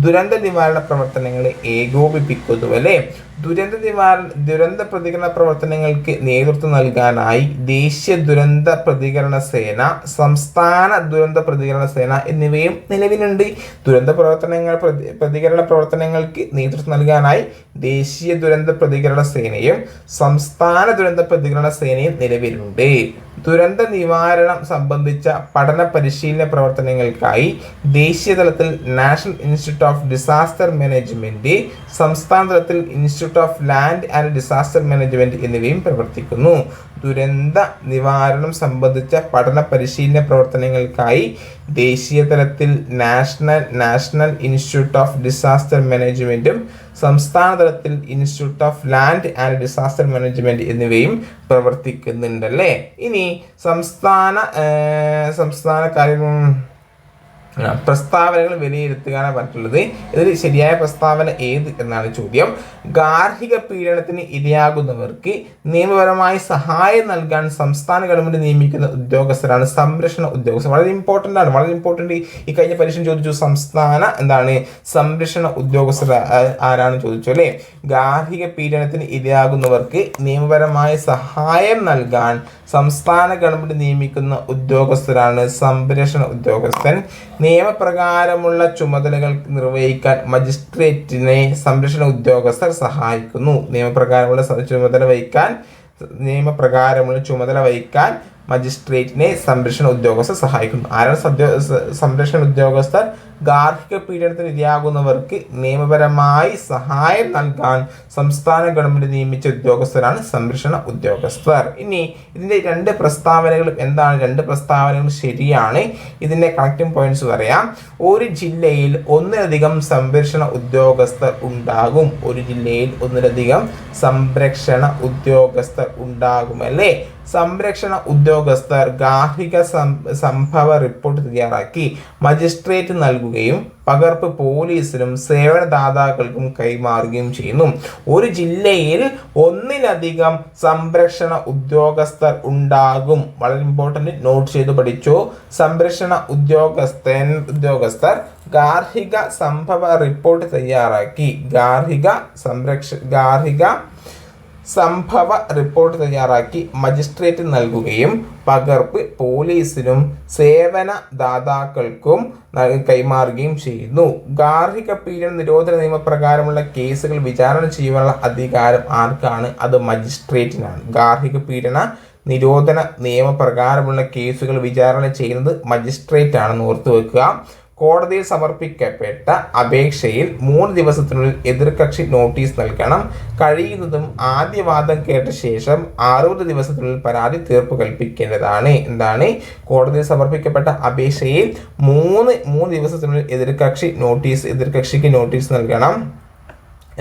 ദുരന്ത നിവാരണ പ്രവർത്തനങ്ങളെ ഏകോപിപ്പിക്കുന്നു. അല്ലേ? ദുരന്ത പ്രതികരണ പ്രവർത്തനങ്ങൾക്ക് നേതൃത്വം നൽകാനായി ദേശീയ ദുരന്ത പ്രതികരണ സേന, സംസ്ഥാന ദുരന്ത പ്രതികരണ സേന എന്നിവയും നിലവിലുണ്ട്. പ്രതികരണ പ്രവർത്തനങ്ങൾക്ക് നേതൃത്വം നൽകാനായി ദേശീയ ദുരന്ത പ്രതികരണ സേനയും സംസ്ഥാന ദുരന്ത പ്രതികരണ സേനയും നിലവിലുണ്ട്. ദുരന്ത നിവാരണം സംബന്ധിച്ച പഠന പരിശീലന പ്രവർത്തനങ്ങൾക്കായി ദേശീയ തലത്തിൽ national institute of disaster management, സംസ്ഥാന തലത്തിൽ institute of land and disaster management എന്നിവയും പ്രവർത്തിക്കുന്നു. ദുരന്ത നിവാരണം സംബന്ധിച്ച പഠന പരിശീലന പ്രവർത്തനങ്ങൾക്കായി ദേശീയ തലത്തിൽ നാഷണൽ ഇൻസ്റ്റിറ്റ്യൂട്ട് ഓഫ് ഡിസാസ്റ്റർ മാനേജ്മെന്റും സംസ്ഥാന തലത്തിൽ institute of land and disaster management എന്നിവയും പ്രവർത്തിക്കുന്നുണ്ടല്ലേ. ഇനി സംസ്ഥാന കാര്യങ്ങൾ പ്രസ്താവനകൾ വിലയിരുത്തുകയാണ് പറഞ്ഞിട്ടുള്ളത്. ഇതിൽ ശരിയായ പ്രസ്താവന ഏത് എന്നാണ് ചോദ്യം. ഗാർഹിക പീഡനത്തിന് ഇരയാകുന്നവർക്ക് നിയമപരമായി സഹായം നൽകാൻ സംസ്ഥാന ഗവൺമെന്റ് നിയമിക്കുന്ന ഉദ്യോഗസ്ഥരാണ് സംരക്ഷണ ഉദ്യോഗസ്ഥർ. വളരെ ഇമ്പോർട്ടൻ്റ്. ഈ കഴിഞ്ഞ പരീക്ഷ ചോദിച്ചു സംസ്ഥാന സംരക്ഷണ ഉദ്യോഗസ്ഥർ ആരാണ് ചോദിച്ചു അല്ലേ. ഗാർഹിക പീഡനത്തിന് ഇരയാകുന്നവർക്ക് നിയമപരമായ സഹായം നൽകാൻ സംസ്ഥാന ഗവൺമെന്റ് നിയമിക്കുന്ന ഉദ്യോഗസ്ഥരാണ് സംരക്ഷണ ഉദ്യോഗസ്ഥൻ. നിയമപ്രകാരമുള്ള ചുമതലകൾ നിർവഹിക്കാൻ മജിസ്ട്രേറ്റിനെ സംരക്ഷണ ഉദ്യോഗസ്ഥർ സഹായിക്കുന്നു. നിയമപ്രകാരമുള്ള ചുമതല വഹിക്കാൻ മജിസ്ട്രേറ്റിനെ സംരക്ഷണ ഉദ്യോഗസ്ഥർ സഹായിക്കുന്നു. ആരാണ് സംരക്ഷണ ഉദ്യോഗസ്ഥർ? ഗാർഹിക പീഡനത്തിന് ഇരയാകുന്നവർക്ക് നിയമപരമായി സഹായം നൽകാൻ സംസ്ഥാന ഗവൺമെന്റ് നിയമിച്ച ഉദ്യോഗസ്ഥരാണ് സംരക്ഷണ ഉദ്യോഗസ്ഥർ. ഇനി ഇതിന്റെ രണ്ട് പ്രസ്താവനകളും എന്താണ്? രണ്ട് പ്രസ്താവനകളും ശരിയാണ്. ഇതിന്റെ കണക്റ്റിംഗ് പോയിന്റ്സ് പറയാം. ഒരു ജില്ലയിൽ ഒന്നിലധികം സംരക്ഷണ ഉദ്യോഗസ്ഥർ ഉണ്ടാകും. അല്ലേ? സംരക്ഷണ ഉദ്യോഗസ്ഥർ ഗാർഹിക സംഭവ റിപ്പോർട്ട് തയ്യാറാക്കി മജിസ്ട്രേറ്റ് നൽകുകയും പകർപ്പ് പോലീസിനും സേവനദാതാക്കൾക്കും കൈമാറുകയും ചെയ്യുന്നു. ഒരു ജില്ലയിൽ ഒന്നിലധികം സംരക്ഷണ ഉദ്യോഗസ്ഥർ ഉണ്ടാകും. വളരെ ഇമ്പോർട്ടൻ്റ്, നോട്ട് ചെയ്ത് പഠിച്ചു. സംരക്ഷണ ഉദ്യോഗസ്ഥർ ഗാർഹിക സംഭവ റിപ്പോർട്ട് തയ്യാറാക്കി മജിസ്ട്രേറ്റ് നൽകുകയും പകർപ്പ് പോലീസിനും സേവനദാതാക്കൾക്കും കൈമാറുകയും ചെയ്യുന്നു. ഗാർഹിക പീഡന നിരോധന നിയമപ്രകാരമുള്ള കേസുകൾ വിചാരണ ചെയ്യുവാനുള്ള അധികാരം ആർക്കാണ്? അത് മജിസ്ട്രേറ്റിനാണ്. ഗാർഹിക പീഡന നിരോധന നിയമപ്രകാരമുള്ള കേസുകൾ വിചാരണ ചെയ്യുന്നത് മജിസ്ട്രേറ്റ് ആണെന്ന് ഓർത്തു വെക്കുക. കോടതിയിൽ സമർപ്പിക്കപ്പെട്ട അപേക്ഷയിൽ 3 ദിവസത്തിനുള്ളിൽ എതിർകക്ഷി നോട്ടീസ് നൽകണം. കഴിയുന്നതും ആദ്യ വാദം കേട്ട ശേഷം 60 ദിവസത്തിനുള്ളിൽ പരാതി തീർപ്പ് കൽപ്പിക്കേണ്ടതാണ്. കോടതിയിൽ സമർപ്പിക്കപ്പെട്ട അപേക്ഷയിൽ 3 ദിവസത്തിനുള്ളിൽ എതിർകക്ഷിക്ക് നോട്ടീസ് നൽകണം.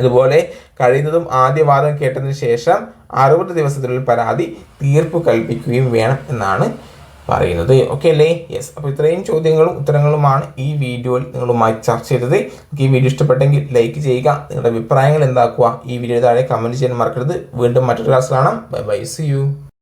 ഇതുപോലെ കഴിയുന്നതും ആദ്യ വാദം കേട്ടതിന് ശേഷം 60 ദിവസത്തിനുള്ളിൽ പരാതി തീർപ്പ് കൽപ്പിക്കുകയും വേണം എന്നാണ് പറയുന്നത്. ഓക്കെ അല്ലേ? യെസ്. അപ്പോൾ ഇത്രയും ചോദ്യങ്ങളും ഉത്തരങ്ങളുമാണ് ഈ വീഡിയോയിൽ നിങ്ങളുമായി ചർച്ച ചെയ്തത്. ഈ വീഡിയോ ഇഷ്ടപ്പെട്ടെങ്കിൽ ലൈക്ക് ചെയ്യുക, നിങ്ങളുടെ അഭിപ്രായങ്ങൾ എന്താക്കുക ഈ വീഡിയോ താഴെ കമൻറ്റ് ചെയ്യാൻ മറക്കരുത്. വീണ്ടും മറ്റൊരു ക്ലാസ് കാണാം. Bye bye, see U.